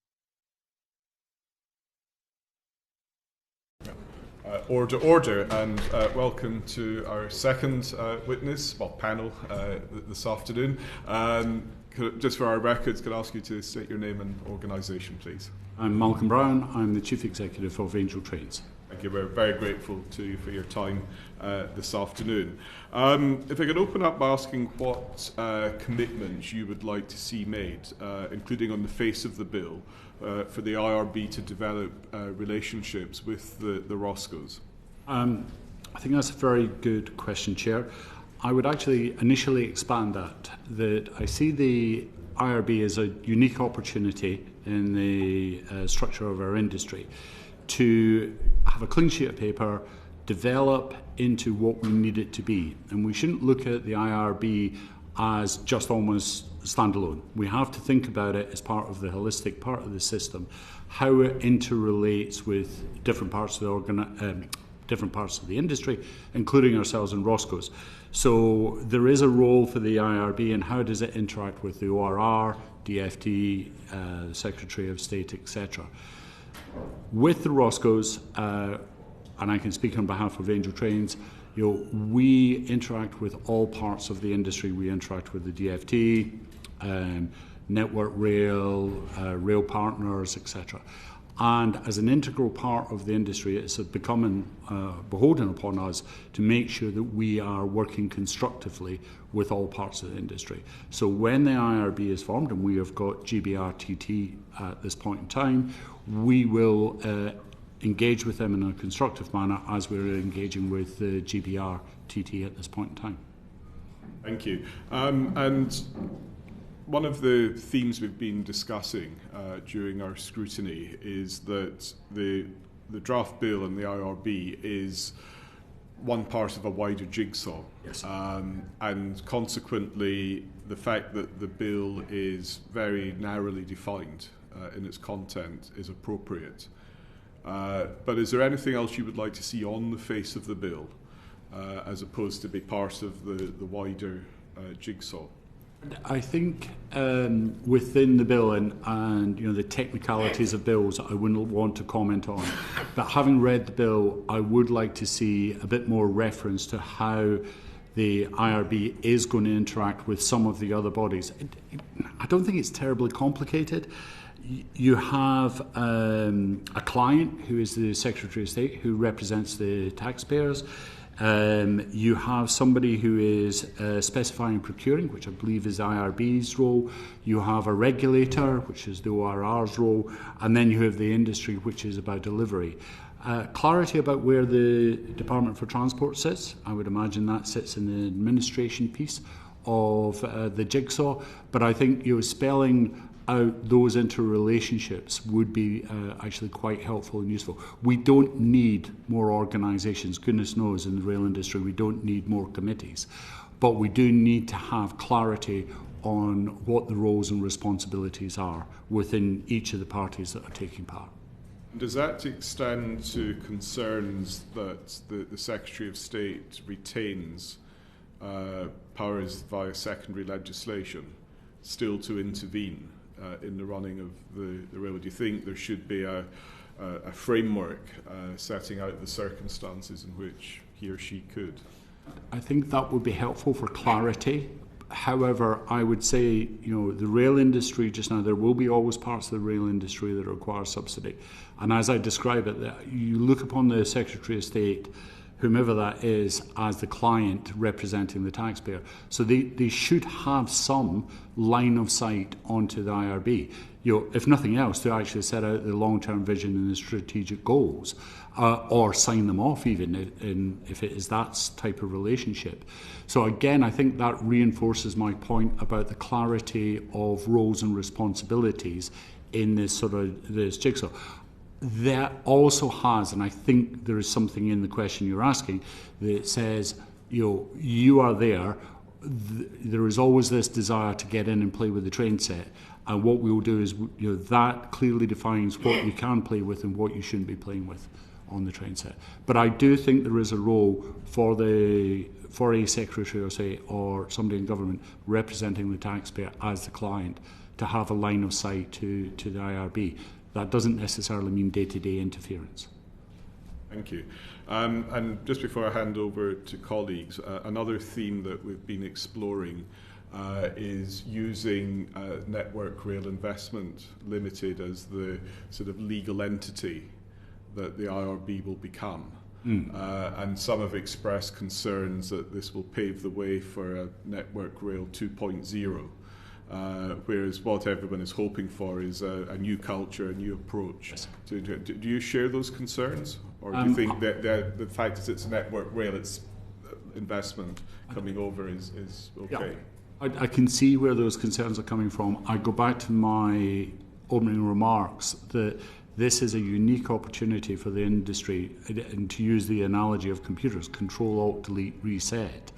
Order, and welcome to our second panel this afternoon. Just for our records, could I ask you to state your name and organisation, please? I'm Malcolm Brown. I'm the Chief Executive of Angel Trains. Thank you. We're very grateful to you for your time this afternoon. If I could open up by asking what commitments you would like to see made, including on the face of the bill, for the IRB to develop relationships with the Roscoes. I think that's a very good question, Chair. I would actually initially expand that I see the IRB as a unique opportunity in the structure of our industry to have a clean sheet of paper, develop into what we need it to be. And we shouldn't look at the IRB as just almost standalone. We have to think about it as part of the holistic part of the system, how it interrelates with different parts of the industry, including ourselves and Roscoe's. So there is a role for the IRB, and how does it interact with the ORR, DFT, Secretary of State, etc. With the Roscoe's, and I can speak on behalf of Angel Trains, we interact with all parts of the industry. We interact with the DFT, Network Rail, rail partners, etc. And as an integral part of the industry, it's becoming beholden upon us to make sure that we are working constructively with all parts of the industry. So when the IRB is formed, and we have got GBRTT at this point in time, we will engage with them in a constructive manner as we're engaging with the GBRTT at this point in time. Thank you. And one of the themes we've been discussing during our scrutiny is that the draft bill and the IRB is one part of a wider jigsaw. Yes. And consequently, the fact that the bill is very narrowly defined in its content is appropriate. But is there anything else you would like to see on the face of the bill as opposed to be part of the wider jigsaw? I think within the bill and the technicalities of bills I wouldn't want to comment on, but having read the bill, I would like to see a bit more reference to how the IRB is going to interact with some of the other bodies. I don't think it's terribly complicated. You have a client who is the Secretary of State who represents the taxpayers. You have somebody who is specifying and procuring, which I believe is IRB's role. You have a regulator, which is the ORR's role. And then you have the industry, which is about delivery. Clarity about where the Department for Transport sits. I would imagine that sits in the administration piece of the jigsaw. But I think spelling out those interrelationships would be actually quite helpful and useful. We don't need more organisations. Goodness knows in the rail industry we don't need more committees. But we do need to have clarity on what the roles and responsibilities are within each of the parties that are taking part. Does that extend to concerns that the Secretary of State retains powers via secondary legislation still to intervene in the running of the railway? Do you think there should be a framework setting out the circumstances in which he or she could? I think that would be helpful for clarity. However, I would say, the rail industry just now, there will be always parts of the rail industry that require subsidy. And as I describe it, you look upon the Secretary of State, whomever that is, as the client representing the taxpayer. So they should have some line of sight onto the IRB. If nothing else, to actually set out the long-term vision and the strategic goals, or sign them off even if it is that type of relationship. So again, I think that reinforces my point about the clarity of roles and responsibilities in this jigsaw. That also has, and I think there is something in the question you're asking that says, you are there. There is always this desire to get in and play with the train set, and what we will do is, that clearly defines what you can play with and what you shouldn't be playing with on the train set. But I do think there is a role for a Secretary of State or somebody in government representing the taxpayer as the client to have a line of sight to the IRB. That doesn't necessarily mean day-to-day interference. Thank you. And just before I hand over to colleagues, another theme that we've been exploring is using Network Rail Investment Limited as the sort of legal entity that the IRB will become. And some have expressed concerns that this will pave the way for a Network Rail 2.0. Whereas what everyone is hoping for is a new culture, a new approach. Yes. Do you share those concerns? Or do you think that the fact that it's Network Rail, it's investment coming over is okay? Yeah. I can see where those concerns are coming from. I go back to my opening remarks that this is a unique opportunity for the industry, and to use the analogy of computers, Control, Alt, Delete, Reset,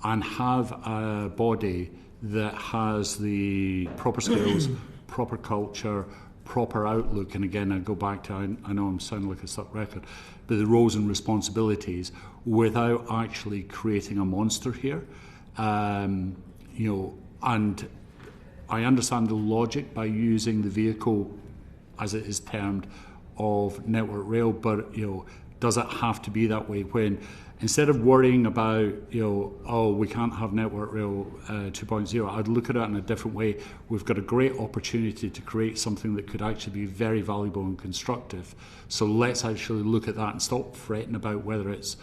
and have a body that has the proper skills, proper culture, proper outlook. And again, I go back to, I know I'm sounding like a stuck record, but the roles and responsibilities without actually creating a monster here. And I understand the logic by using the vehicle, as it is termed, of Network Rail, but does it have to be that way when instead of worrying about we can't have Network Rail 2.0, I'd look at it in a different way. We've got a great opportunity to create something that could actually be very valuable and constructive. So let's actually look at that and stop fretting about whether it's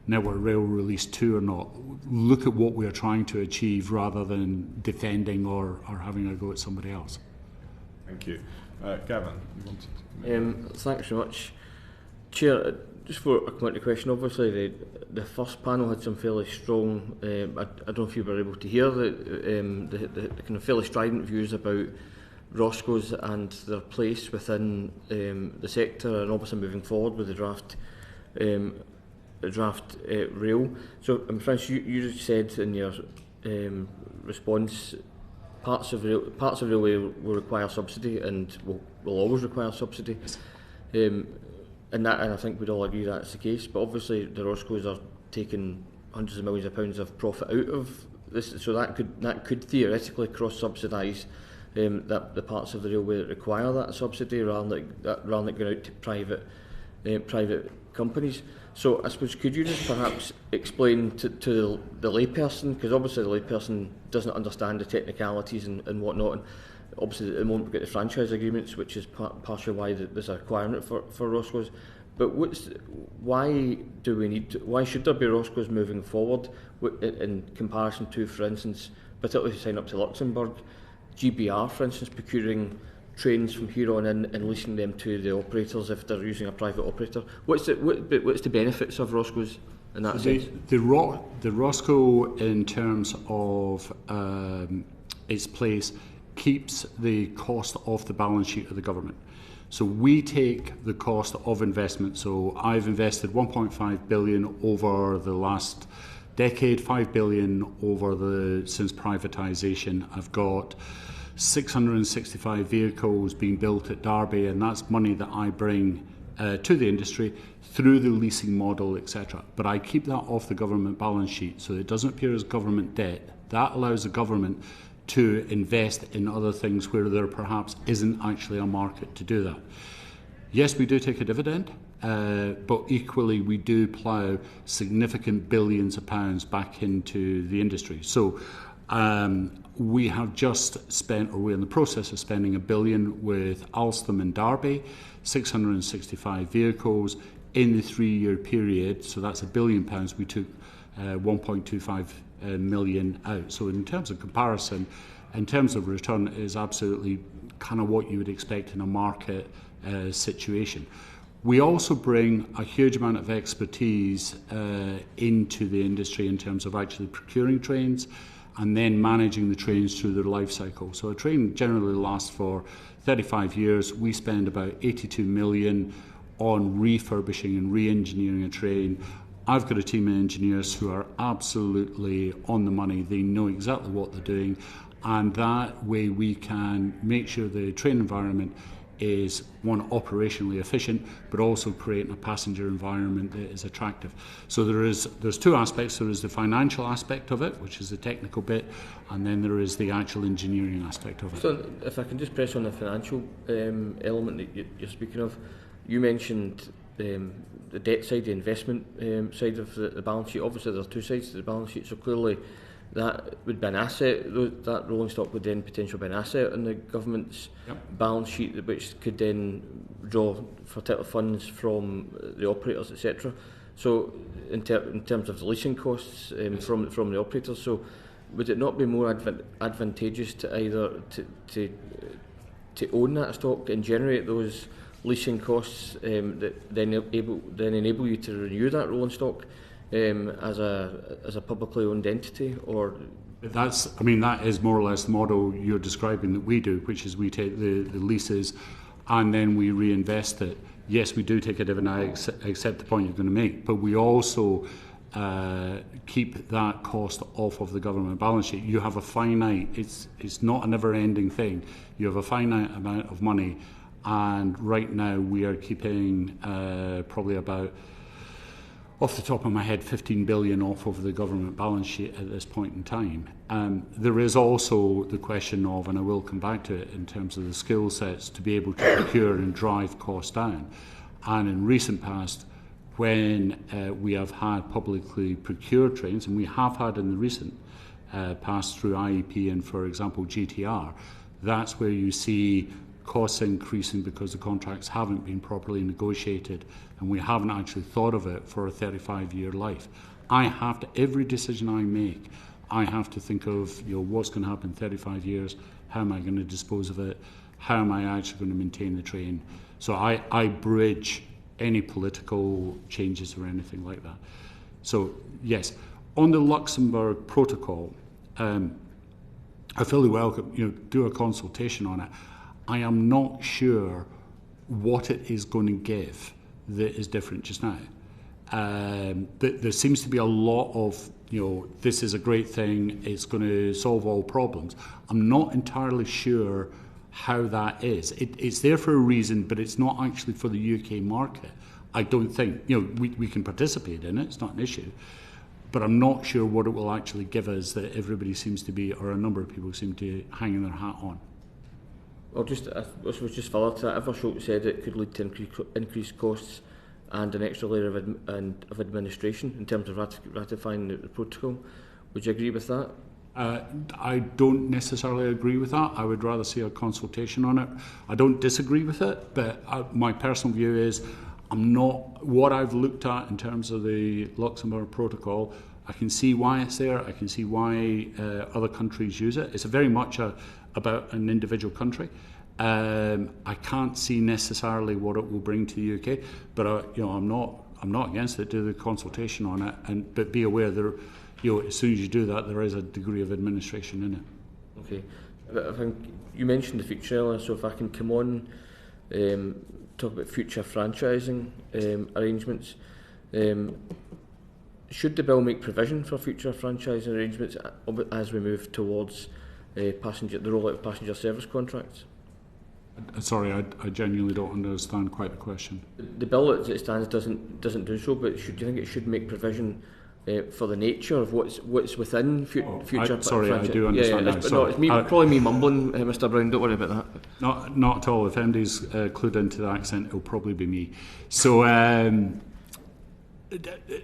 Network Rail Release 2 or not. Look at what we're trying to achieve rather than defending or having a go at somebody else. Thank you. Gavin, you wanted to... Thanks very much. Chair, just for a commentary question, obviously the first panel had some fairly strong, I don't know if you were able to hear the kind of fairly strident views about Roscoe's and their place within the sector, and obviously moving forward with the draft rail. So, Francis, you said in your response, parts of railway will require subsidy and will always require subsidy. And I think we'd all agree that's the case. But obviously, the Roscoe's are taking hundreds of millions of pounds of profit out of this, so that could theoretically cross-subsidise the parts of the railway that require that subsidy, rather than going out to private companies. So I suppose, could you just perhaps explain to the layperson, because obviously the layperson doesn't understand the technicalities and whatnot, and obviously at the moment we've got the franchise agreements, which is partially why there's a requirement for Roscoe's. But why should there be Roscoe's moving forward in comparison to, for instance, particularly if you sign up to Luxembourg, GBR, for instance, procuring trains from here on in and leasing them to the operators if they're using a private operator? What's the benefits of Roscoe's in that sense? The Roscoe, in terms of its place, keeps the cost off the balance sheet of the government. So we take the cost of investment. So I've invested 1.5 billion over the last decade, 5 billion since privatisation. I've got 665 vehicles being built at Derby, and that's money that I bring to the industry through the leasing model, etc. But I keep that off the government balance sheet, so it doesn't appear as government debt. That allows the government to invest in other things where there perhaps isn't actually a market to do that. Yes, we do take a dividend, but equally we do plough significant billions of pounds back into the industry. So we have just spent, or we're in the process of spending, $1 billion with Alstom and Derby, 665 vehicles in the 3-year period. So that's £1 billion. We took 1.25 million out. So in terms of comparison, in terms of return, it is absolutely kind of what you would expect in a market situation. We also bring a huge amount of expertise into the industry in terms of actually procuring trains and then managing the trains through their life cycle. So a train generally lasts for 35 years. We spend about 82 million on refurbishing and re-engineering a train. I've got a team of engineers who are absolutely on the money. They know exactly what they're doing, and that way we can make sure the train environment is, one, operationally efficient, but also creating a passenger environment that is attractive. So there's two aspects. There is the financial aspect of it, which is the technical bit, and then there is the actual engineering aspect of it. So if I can just press on the financial element that you're speaking of, you mentioned the debt side, the investment side of the balance sheet. Obviously there are two sides to the balance sheet, so clearly that would be an asset. That rolling stock would then potentially be an asset on the government's balance sheet, which could then draw particular funds from the operators, etc. So in terms of the leasing costs from the operators, so would it not be more advantageous to either to own that stock and generate those leasing costs that then enable you to renew that rolling stock as a publicly owned entity? Or that is more or less the model you're describing that we do, which is we take the leases and then we reinvest it. Yes, we do take a dividend. I accept the point you're going to make, but we also keep that cost off of the government balance sheet. You have a finite, it's not a never-ending thing. You have a finite amount of money, and right now we are keeping probably about, off the top of my head, 15 billion off of the government balance sheet at this point in time. There is also the question of, and I will come back to it, in terms of the skill sets to be able to procure and drive costs down. And in recent past, when we have had publicly procured trains, and we have had in the recent past through IEP and, for example, GTR, that's where you see costs increasing because the contracts haven't been properly negotiated and we haven't actually thought of it for a 35-year life. Every decision I make, I have to think of what's going to happen in 35 years, how am I going to dispose of it, how am I actually going to maintain the train. So I bridge any political changes or anything like that. So, yes, on the Luxembourg Protocol, I fully welcome, do a consultation on it. I am not sure what it is going to give that is different just now. There seems to be a lot of, this is a great thing, it's going to solve all problems. I'm not entirely sure how that is. It's there for a reason, but it's not actually for the UK market. I don't think, we can participate in it, it's not an issue, but I'm not sure what it will actually give us that everybody seems to be, or a number of people seem to hang their hat on. Well, I was just follow to that. Eversholt said it could lead to increased costs and an extra layer of administration in terms of ratifying the protocol. Would you agree with that? I don't necessarily agree with that. I would rather see a consultation on it. I don't disagree with it, but my personal view is what I've looked at in terms of the Luxembourg Protocol, I can see why it's there, I can see why other countries use it. It's very much about an individual country. I can't see necessarily what it will bring to the UK, but I'm not against it. Do the consultation on it, but be aware that as soon as you do that, there is a degree of administration in it. Okay, I think you mentioned the future earlier, so if I can come on, talk about future franchising arrangements. Should the bill make provision for future franchising arrangements as we move towards the rollout of passenger service contracts? Sorry, I genuinely don't understand quite the question. The bill as it stands doesn't do so, but do you think it should make provision for the nature of what's within future? Sorry, I do understand that. It's probably me mumbling, Mr. Brown. Don't worry about that. Not at all. If MD's clued into the accent, it'll probably be me. So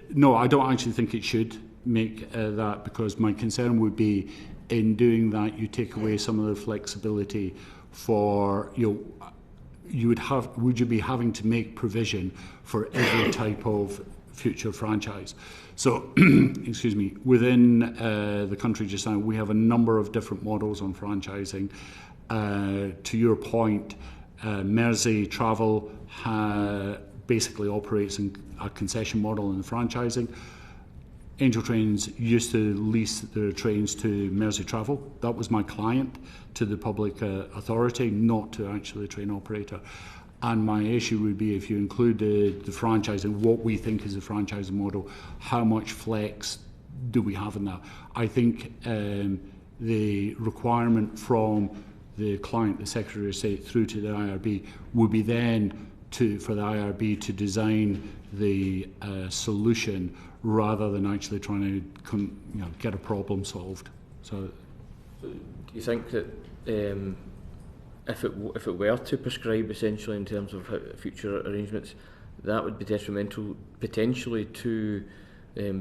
no, I don't actually think it should make that, because my concern would be in doing that you take away some of the flexibility for would you be having to make provision for every type of future franchise. So, excuse me, within the country just now, we have a number of different models on franchising. To your point, Mersey Travel basically operates in a concession model in the franchising. Angel Trains used to lease their trains to Mersey Travel. That was my client to the public authority, not to actually a train operator. And my issue would be, if you include the franchising, what we think is a franchising model, how much flex do we have in that? I think the requirement from the client, the Secretary of State, through to the IRB, would be then for the IRB to design the solution rather than actually trying to get a problem solved. So, do you think that if it were to prescribe essentially in terms of future arrangements, that would be detrimental potentially to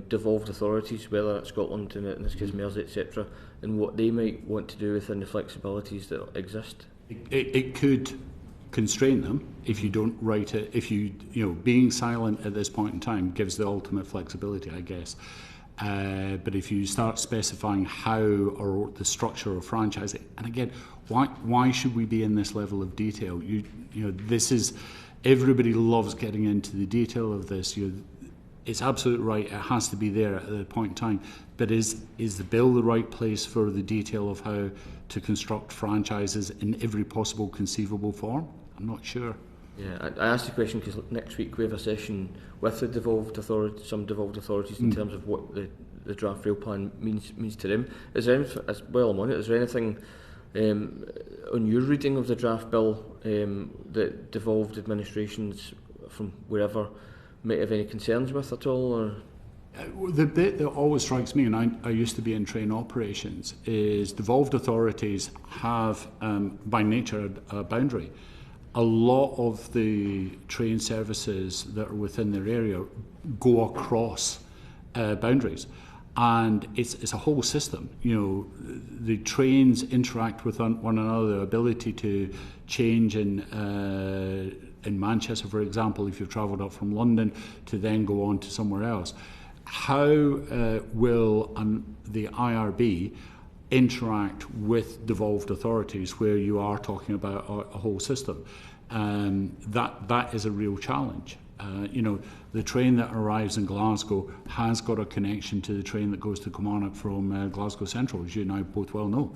devolved authorities, whether it's Scotland, in this case Mersey, etc., and what they might want to do within the flexibilities that exist? It could constrain them if you don't write it. If being silent at this point in time gives the ultimate flexibility, I guess. But if you start specifying how or the structure of franchising, and again, why should we be in this level of detail? This is, everybody loves getting into the detail of this. It's absolutely right. It has to be there at the point in time. But is the bill the right place for the detail of how to construct franchises in every possible conceivable form? I'm not sure. Yeah, I asked the question because next week we have a session with the some devolved authorities in terms of what the draft rail plan means to them. Is there anything, as well I'm on it, is there anything on your reading of the draft bill that devolved administrations from wherever might have any concerns with at all? Or? The bit that always strikes me, and I used to be in train operations, is devolved authorities have, by nature, a boundary. A lot of the train services that are within their area go across boundaries, and it's a whole system. The trains interact with one another. The ability to change in Manchester, for example, if you've travelled up from London to then go on to somewhere else. How will the IRB interact with devolved authorities where you are talking about a whole system? That is a real challenge. The train that arrives in Glasgow has got a connection to the train that goes to Kilmarnock from Glasgow Central, as you now both well know.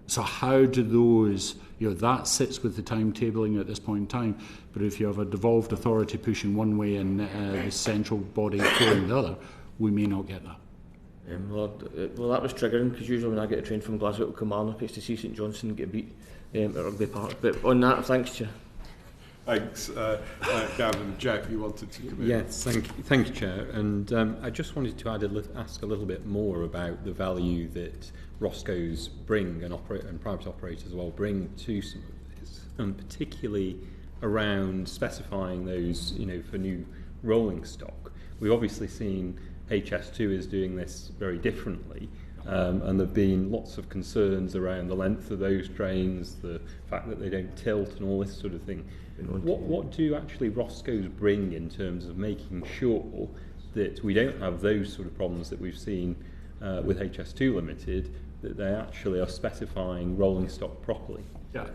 So how do those, that sits with the timetabling at this point in time, but if you have a devolved authority pushing one way and the central body pulling the other, we may not get that. Well, that was triggering, because usually when I get a train from Glasgow to Kilmarnock, it's to see St Johnstone get beat at Rugby Park. But on that, thanks, Chair. Thanks. Gavin, Jack, you wanted to come in? Yes, thank you, Chair. And I just wanted to ask a little bit more about the value that Roscoe's bring and private operators as well bring to some of this, and particularly around specifying those, for new rolling stock. We've obviously seen HS2 is doing this very differently, and there have been lots of concerns around the length of those trains, the fact that they don't tilt and all this sort of thing. What do actually Roscoe's bring in terms of making sure that we don't have those sort of problems that we've seen with HS2 Limited, that they actually are specifying rolling stock properly? Yeah,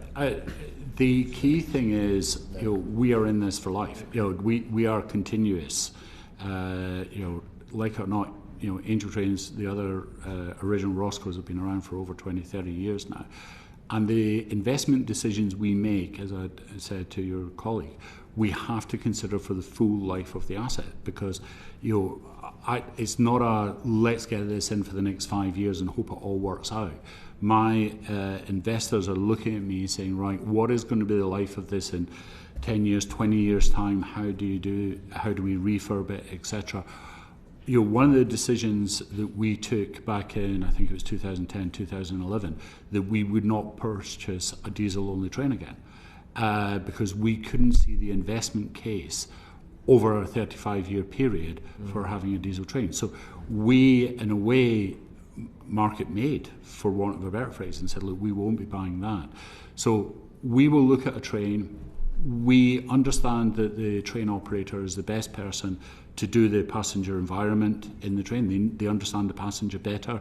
the key thing is, we are in this for life. We are continuous. Like it or not, Angel Trains, the other original Roscoe's, have been around for over 20, 30 years now. And the investment decisions we make, as I said to your colleague, we have to consider for the full life of the asset, because it's not a let's get this in for the next 5 years and hope it all works out. My investors are looking at me saying, right, what is going to be the life of this in 10 years, 20 years time? How do we refurb it, etc.? One of the decisions that we took back in, I think it was 2010, 2011, that we would not purchase a diesel-only train again, because we couldn't see the investment case over a 35-year period for having a diesel train. So we, in a way, market made, for want of a better phrase, and said, look, we won't be buying that. So we will look at a train. We understand that the train operator is the best person to do the passenger environment in the train. They understand the passenger better.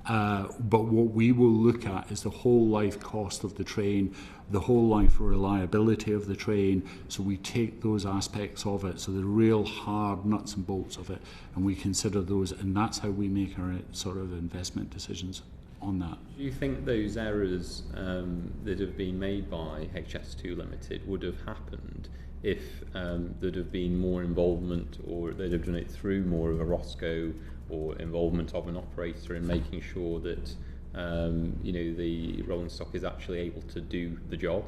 But what we will look at is the whole life cost of the train, the whole life reliability of the train. So we take those aspects of it, so the real hard nuts and bolts of it, and we consider those, and that's how we make our sort of investment decisions on that. Do you think those errors that have been made by HS2 Limited would have happened if there'd have been more involvement, or they'd have done it through more of a Roscoe or involvement of an operator in making sure that the rolling stock is actually able to do the job?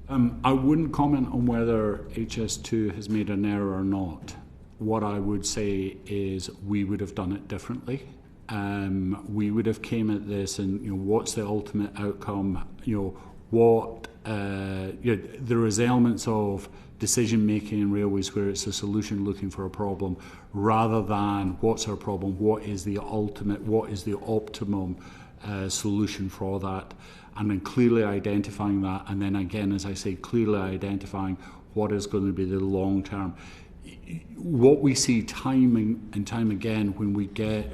I wouldn't comment on whether HS2 has made an error or not. What I would say is we would have done it differently. We would have came at this and what's the ultimate outcome? There is elements of decision making in railways where it's a solution looking for a problem, rather than what's our problem, what is the optimum solution for that, and then clearly identifying that, and then again, as I say, clearly identifying what is going to be the long term. What we see time and time again when we get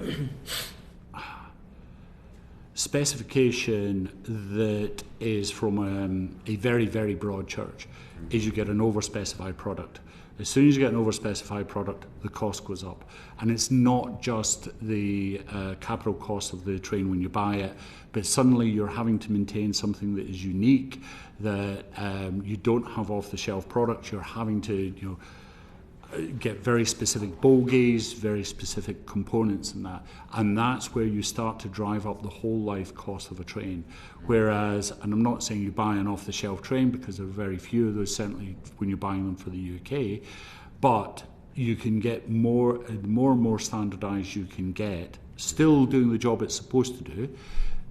specification that is from a very, very broad church is you get an overspecified product. As soon as you get an overspecified product, the cost goes up. And it's not just the capital cost of the train when you buy it, but suddenly you're having to maintain something that is unique, that you don't have off-the-shelf products. You're having to, get very specific bogies, very specific components in that. And that's where you start to drive up the whole life cost of a train. Whereas, and I'm not saying you buy an off-the-shelf train, because there are very few of those, certainly when you're buying them for the UK, but you can get more and more standardised you can get, still doing the job it's supposed to do,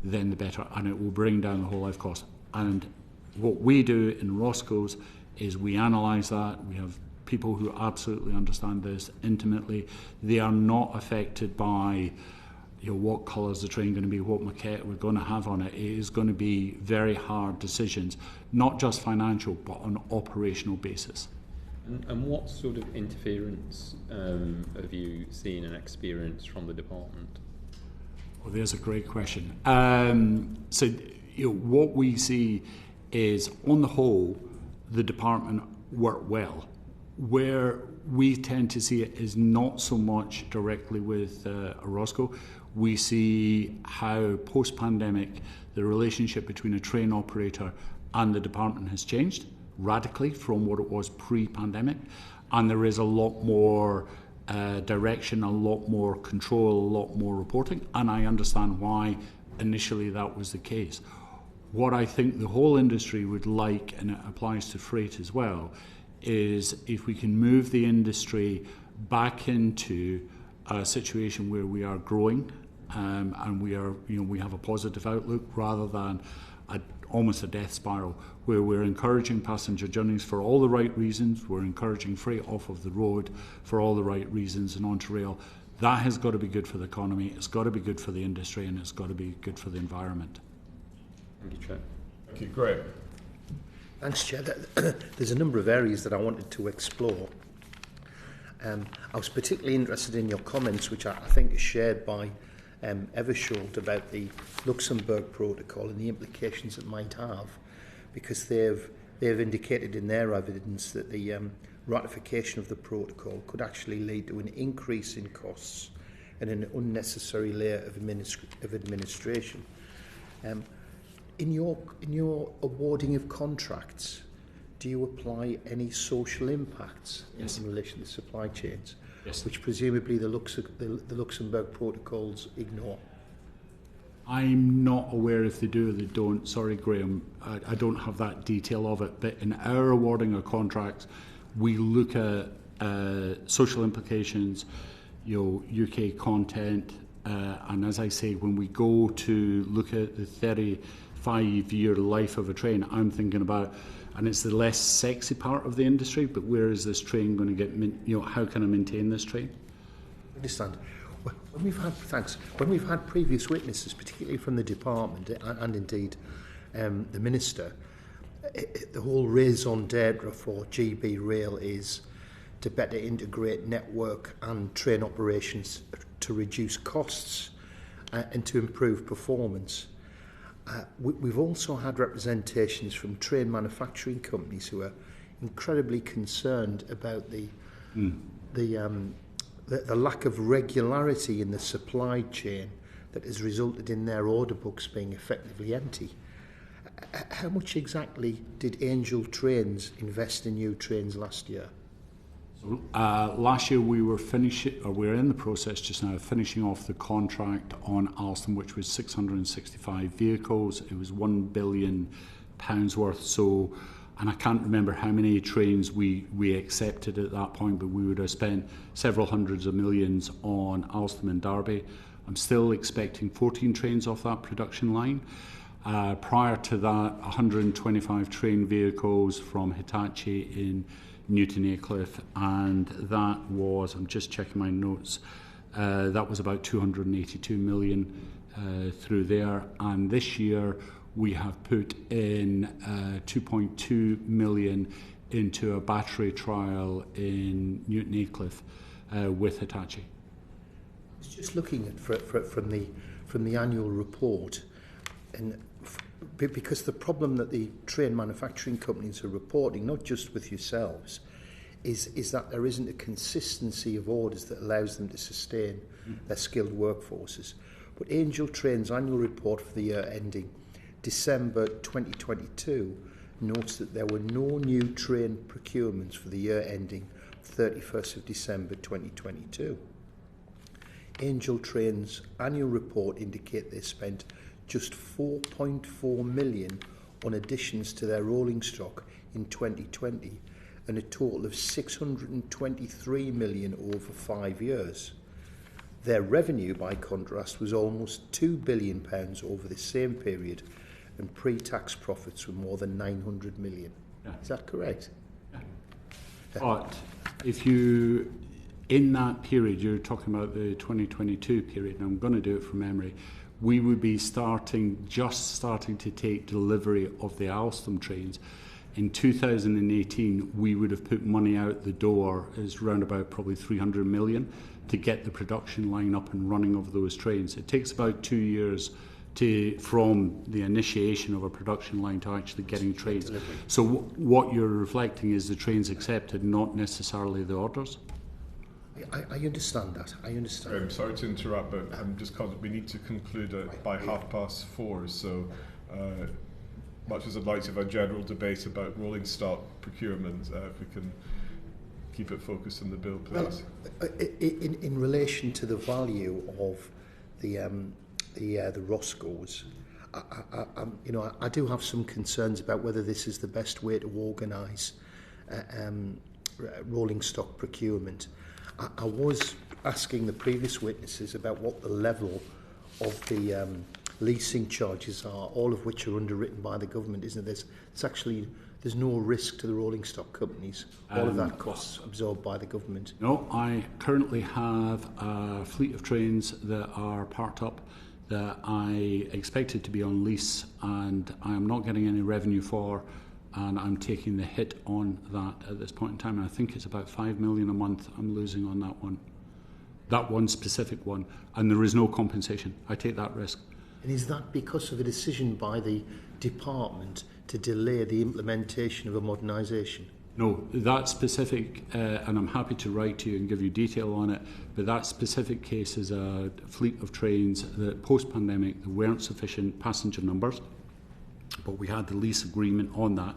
then the better, and it will bring down the whole life cost. And what we do in Roscoe's is we analyse that. We have people who absolutely understand this intimately. They are not affected by what colour is the train going to be, what maquette we're going to have on it. It is going to be very hard decisions, not just financial, but on an operational basis. And what sort of interference have you seen and experienced from the department? Well, there's a great question. What we see is, on the whole, the department work well. Where we tend to see it is not so much directly with Orozco. We see how post-pandemic the relationship between a train operator and the department has changed radically from what it was pre-pandemic, and there is a lot more direction, a lot more control, a lot more reporting, and I understand why initially that was the case. What I think the whole industry would like, and it applies to freight as well, is if we can move the industry back into a situation where we are growing and we are, we have a positive outlook rather than almost a death spiral, where we're encouraging passenger journeys for all the right reasons, we're encouraging freight off of the road for all the right reasons and onto rail. That has got to be good for the economy, it's got to be good for the industry, and it's got to be good for the environment. Thank you, Chair. Thank you, Greg. Thanks, Chair. There's a number of areas that I wanted to explore. I was particularly interested in your comments, which I think are shared by Eversholt, about the Luxembourg Protocol and the implications it might have, because they've indicated in their evidence that the ratification of the protocol could actually lead to an increase in costs and an unnecessary layer of administration. In your awarding of contracts, do you apply any social impacts in relation to supply chains, which presumably the Luxembourg protocols ignore? I'm not aware if they do or they don't. Sorry, Graham, I don't have that detail of it. But in our awarding of contracts, we look at social implications, UK content, and as I say, when we go to look at the 35-year life of a train, I'm thinking about, and it's the less sexy part of the industry, but where is this train going to get, how can I maintain this train? I understand. When we've had previous witnesses, particularly from the department and indeed the Minister, the whole raison d'etre for GB Rail is to better integrate network and train operations to reduce costs and to improve performance. We've also had representations from train manufacturing companies who are incredibly concerned about the lack of regularity in the supply chain that has resulted in their order books being effectively empty. How much exactly did Angel Trains invest in new trains last year? Last year we were we're in the process just now of finishing off the contract on Alstom, which was 665 vehicles. It was £1 billion worth. So, and I can't remember how many trains we accepted at that point, but we would have spent several hundreds of millions on Alstom and Derby. I'm still expecting 14 trains off that production line. Prior to that, 125 train vehicles from Hitachi in Newton Aycliffe, and that was, I'm just checking my notes, that was about 282 million through there. And this year we have put in 2.2 million into a battery trial in Newton Aycliffe with Hitachi. I was just looking at from the annual report, and because the problem that the train manufacturing companies are reporting, not just with yourselves, is that there isn't a consistency of orders that allows them to sustain their skilled workforces. But Angel Train's annual report for the year ending December 2022 notes that there were no new train procurements for the year ending 31st of December 2022. Angel Train's annual report indicate they spent just 4.4 million on additions to their rolling stock in 2020 and a total of 623 million over 5 years. Their revenue, by contrast, was almost £2 billion over the same period, and pre-tax profits were more than 900 million. Yeah. Is that correct? Yeah. But if you, in that period, you're talking about the 2022 period, and I'm going to do it from memory, we would be just starting to take delivery of the Alstom trains. In 2018, we would have put money out the door as round about probably 300 million to get the production line up and running of those trains. It takes about 2 years from the initiation of a production line to actually getting trains. So what you're reflecting is the trains accepted, not necessarily the orders. I understand that. I understand. I'm sorry to interrupt, but I'm just we need to conclude it by 4:30. So, much as I'd like to have a general debate about rolling stock procurement, if we can keep it focused on the bill, please. Well, in relation to the value of the Roscoes, I do have some concerns about whether this is the best way to organise rolling stock procurement. I was asking the previous witnesses about what the level of the leasing charges are, all of which are underwritten by the government, isn't there? There's no risk to the rolling stock companies. All of that costs absorbed by the government. No, I currently have a fleet of trains that are parked up that I expected to be on lease, and I am not getting any revenue for, and I'm taking the hit on that at this point in time. And I think it's about $5 million a month I'm losing on that one specific one, and there is no compensation. I take that risk. And is that because of a decision by the department to delay the implementation of a modernisation? No, that specific, and I'm happy to write to you and give you detail on it, but that specific case is a fleet of trains that post-pandemic there weren't sufficient passenger numbers, but we had the lease agreement on that,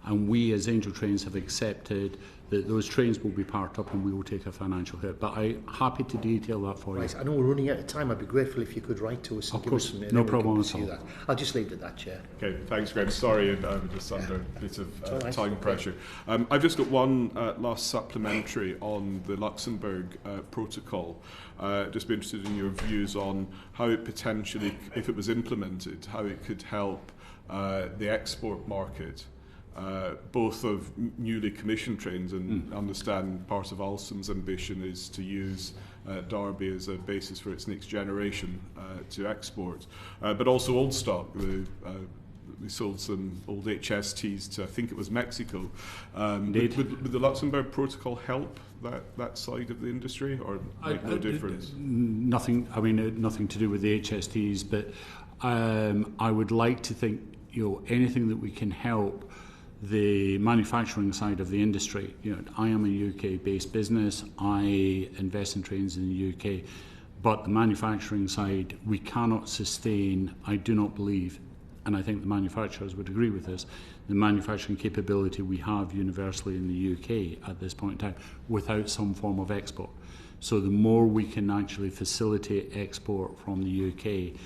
and we as Angel Trains have accepted that those trains will be parked up and we will take a financial hit. But I'm happy to detail that for you. I know we're running out of time. I'd be grateful if you could write to us and give us some... No problem at all. That. I'll just leave it at that, Chair. Okay, thanks, Graham. Sorry, I'm just under a bit of time pressure. I've just got one last supplementary on the Luxembourg protocol. Just be interested in your views on how it potentially, if it was implemented, how it could help the export market. Both of newly commissioned trains, and understand part of Alstom's ambition is to use Derby as a basis for its next generation to export, but also old stock. We sold some old HSTs to, I think it was Mexico. Would the Luxembourg Protocol help that side of the industry, or make no difference? Nothing. I mean, nothing to do with the HSTs, but I would like to think, anything that we can help the manufacturing side of the industry. I am a UK-based business. I invest in trains in the UK, but the manufacturing side we cannot sustain. I do not believe, and I think the manufacturers would agree with this, the manufacturing capability we have universally in the UK at this point in time without some form of export. So the more we can actually facilitate export from the UK,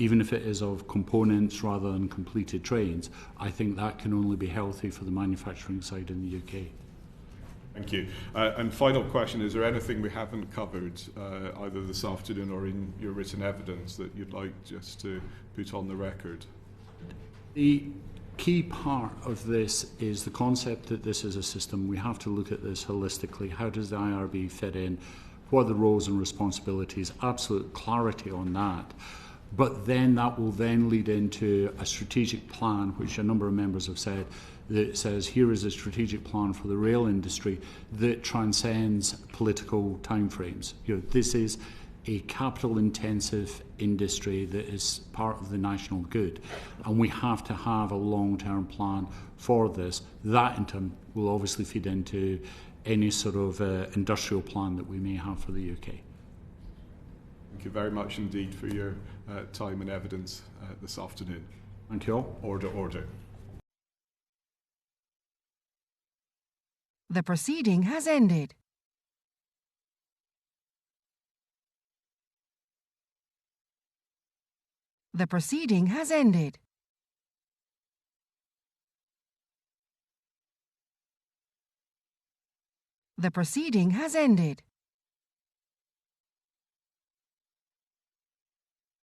even if it is of components rather than completed trains, I think that can only be healthy for the manufacturing side in the UK. Thank you. And final question, is there anything we haven't covered either this afternoon or in your written evidence that you'd like just to put on the record? The key part of this is the concept that this is a system. We have to look at this holistically. How does the IRB fit in? What are the roles and responsibilities? Absolute clarity on that. But then that will then lead into a strategic plan, which a number of members have said, that says here is a strategic plan for the rail industry that transcends political timeframes. This is a capital-intensive industry that is part of the national good, and we have to have a long-term plan for this. That in turn will obviously feed into any sort of industrial plan that we may have for the UK. Thank you very much indeed for your time and evidence this afternoon. Thank you all. Order. The proceeding has ended. The proceeding has ended. The proceeding has ended.